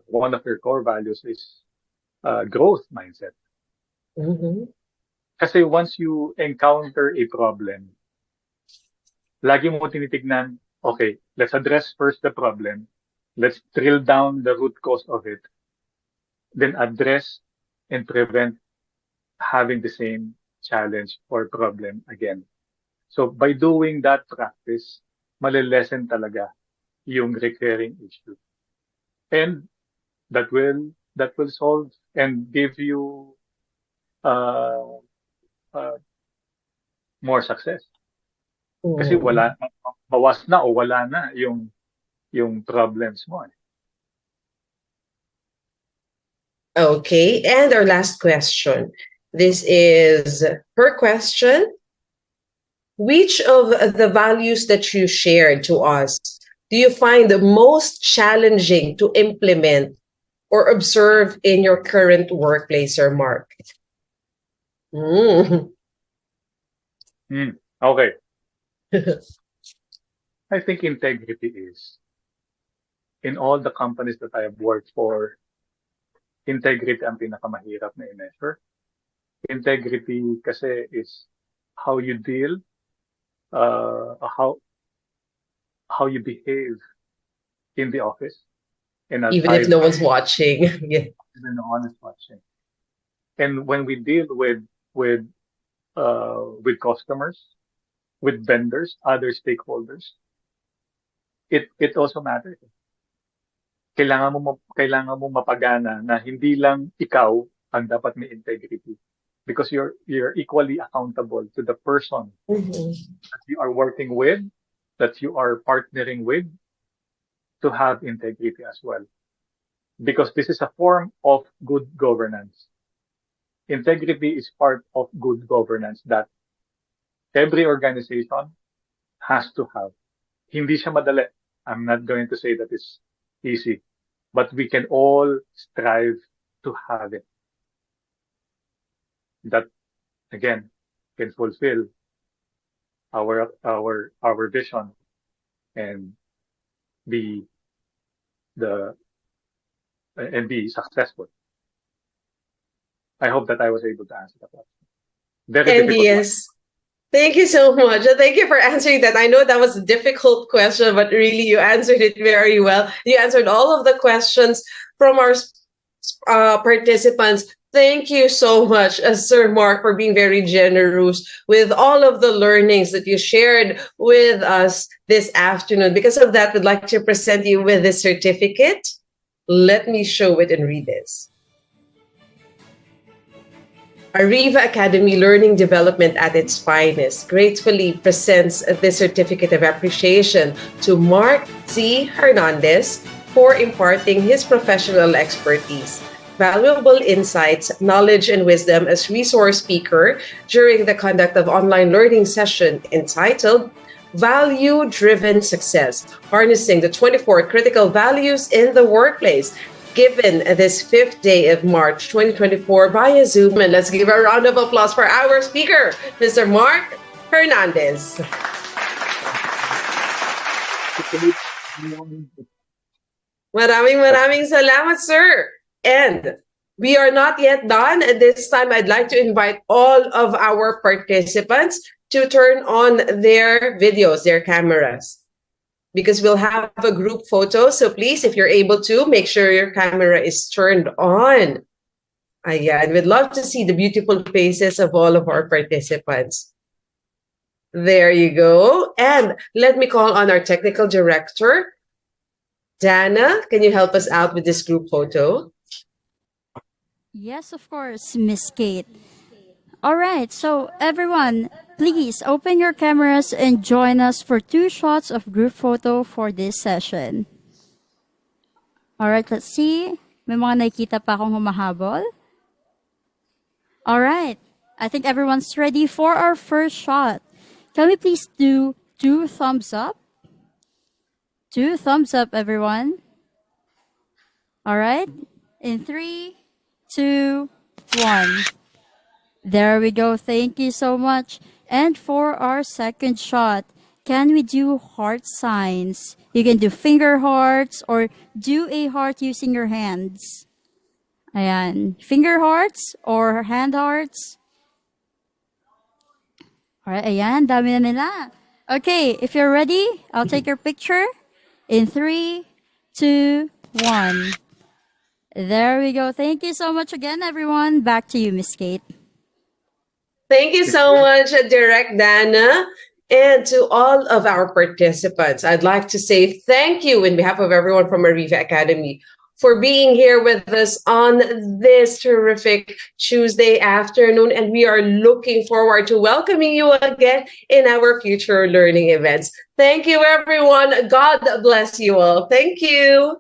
Speaker 3: one of your core values is growth mindset. Kasi once you encounter a problem, lagi mo tinitignan, okay, let's address first the problem. Let's drill down the root cause of it. Then address and prevent having the same challenge or problem again. So by doing that practice, malilesen talaga yung recurring issue. And that will solve and give you more success. Kasi bawas na o wala na yung problems mo.
Speaker 2: Okay, and our last question. This is her question. Which of the values that you shared to us do you find the most challenging to implement or observe in your current workplace, Sir Mark?
Speaker 3: Okay. I think integrity is. In all the companies that I have worked for, integrity ang pinakamahirap na i-measure. Integrity kasi is how you deal, how you behave in the office. And
Speaker 2: even if no one's watching.
Speaker 3: Even no one is watching. And when we deal with customers, with vendors, other stakeholders, it also matters. Kailangan mo mapagana na hindi lang ikaw ang dapat may integrity, because you're equally accountable to the person that you are working with, that you are partnering with, to have integrity as well. Because this is a form of good governance. integrity is part of good governance that every organization has to have. Hindi siya madali. I'm not going to say that it's easy, but we can all strive to have it. That again can fulfill our vision and be the and be successful. I hope that I was able to answer that question. Very
Speaker 2: And
Speaker 3: difficult one.
Speaker 2: yes, thank you so much. Thank you for answering that. I know that was a difficult question, but really you answered it very well. You answered all of the questions from our participants. Thank you so much, Sir Mark, for being very generous with all of the learnings that you shared with us this afternoon. Because of that, we'd like to present you with this certificate. Let me show it and read this. Ariva Academy Learning Development at its finest gratefully presents the Certificate of Appreciation to Mark Z. Hernandez for imparting his professional expertise, valuable insights, knowledge, and wisdom as resource speaker during the conduct of online learning session entitled Value-Driven Success, Harnessing the 24 Critical Values in the Workplace, given this 5th day of March 2024 via Zoom. And let's give a round of applause for our speaker, Mr. Mark Hernandez. Maraming salamat, sir. And we are not yet done. At this time, I'd like to invite all of our participants to turn on their videos, their cameras, because we'll have a group photo. So please, if you're able to, make sure your camera is turned on. Ayan, we'd love to see the beautiful faces of all of our participants. There you go. And let me call on our technical director, Dana. Can you help us out with this group photo?
Speaker 1: Yes, of course, Miss Kate. All right, so everyone, please open your cameras and join us for 2 shots of group photo for this session. All right, let's see. May mga nakikita pa akong humahabol. All right, I think everyone's ready for our first shot. Can we please do 2 thumbs up? 2 thumbs up, everyone. All right, in 3, 2, 1. There we go. Thank you so much. And for our second shot, can we do heart signs? You can do finger hearts or do a heart using your hands. Ayan. Finger hearts or hand hearts. Alright, ayan. Dami na nila. Okay, if you're ready, I'll take your picture. In 3, 2, 1. There we go. Thank you so much again, everyone. Back to you, Miss Kate.
Speaker 2: Thank you so much, Direct Dana. And to all of our participants, I'd like to say thank you in behalf of everyone from Ariva Academy for being here with us on this terrific Tuesday afternoon. And we are looking forward to welcoming you again in our future learning events. Thank you, everyone. God bless you all. Thank you.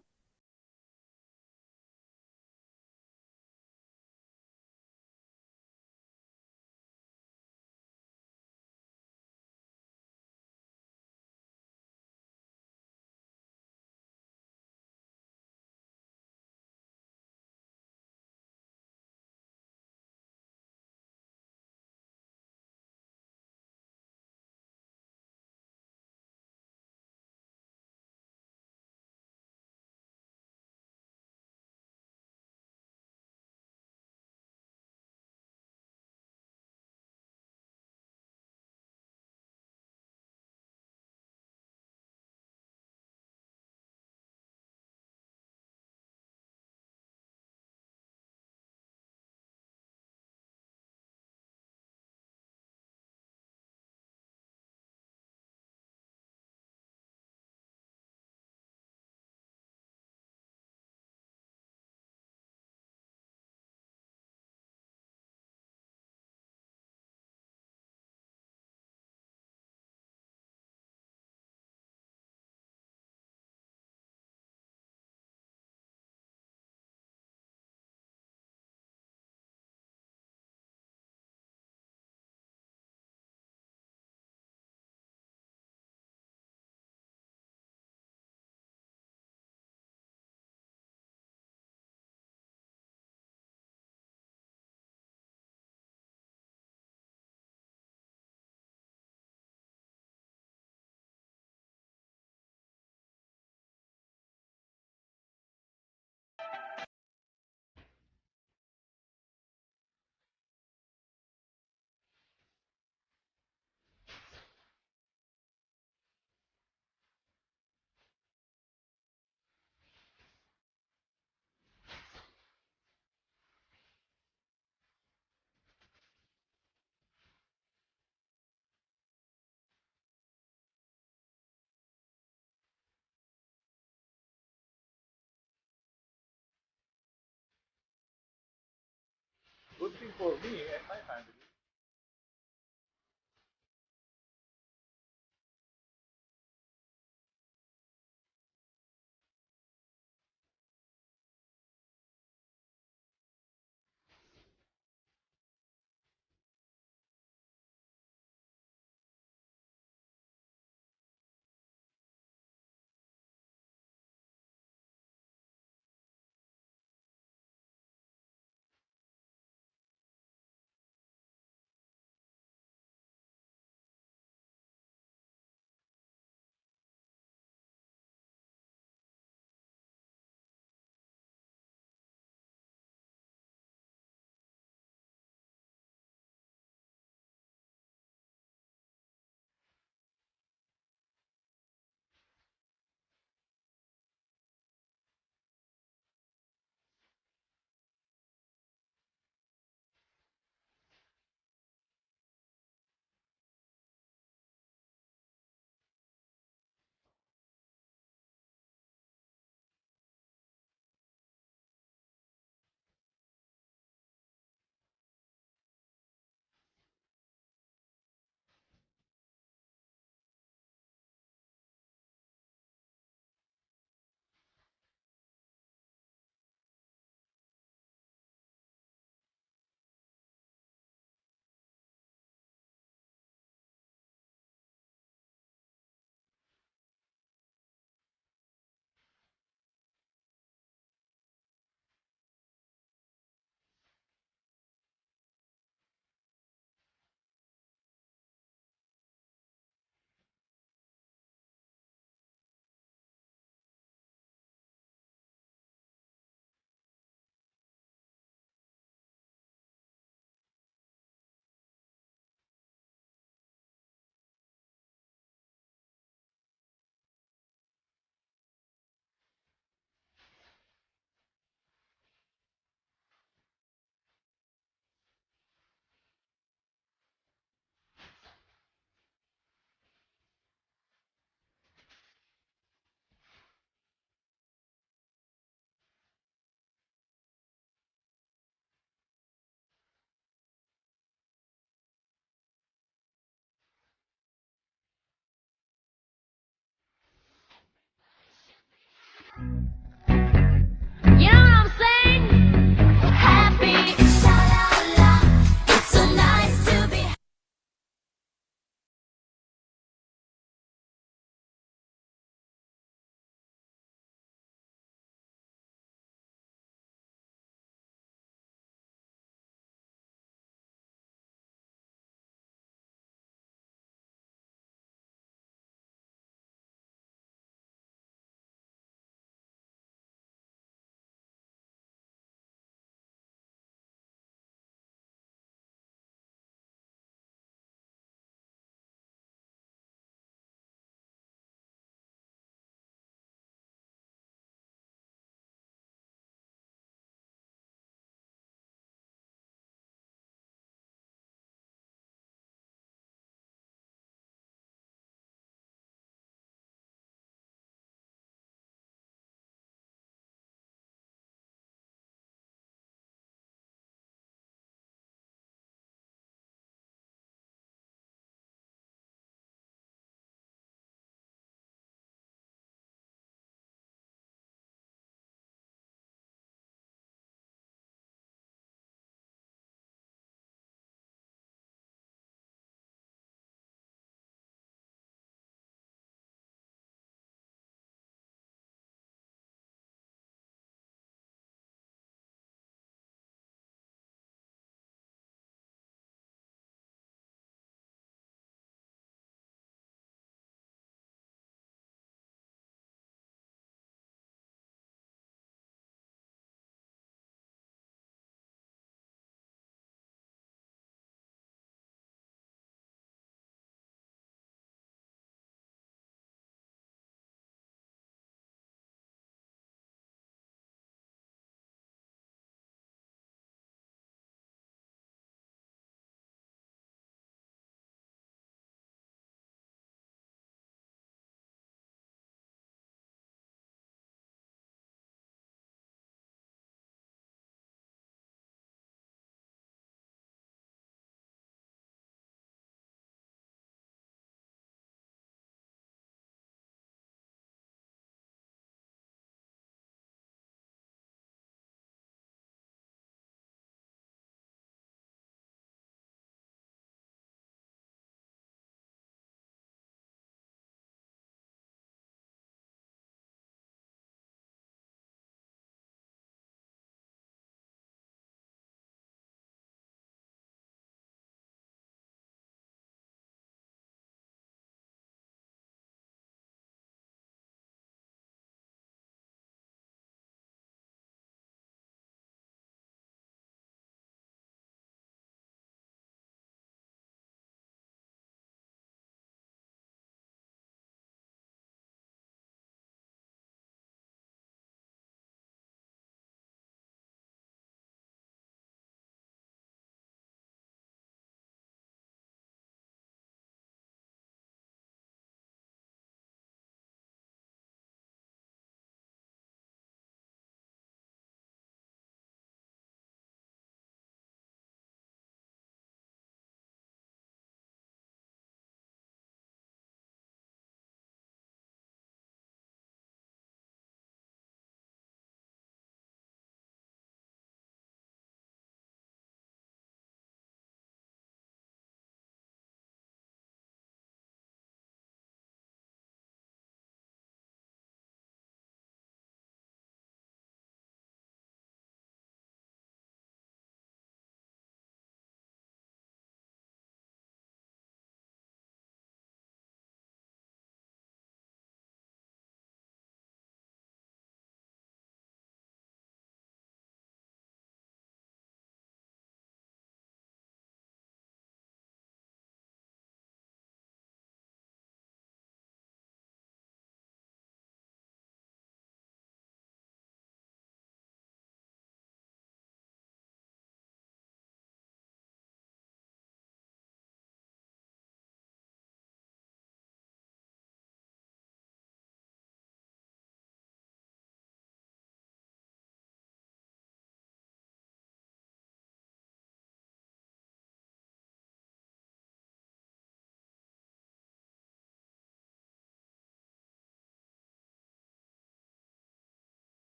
Speaker 3: for me and my family,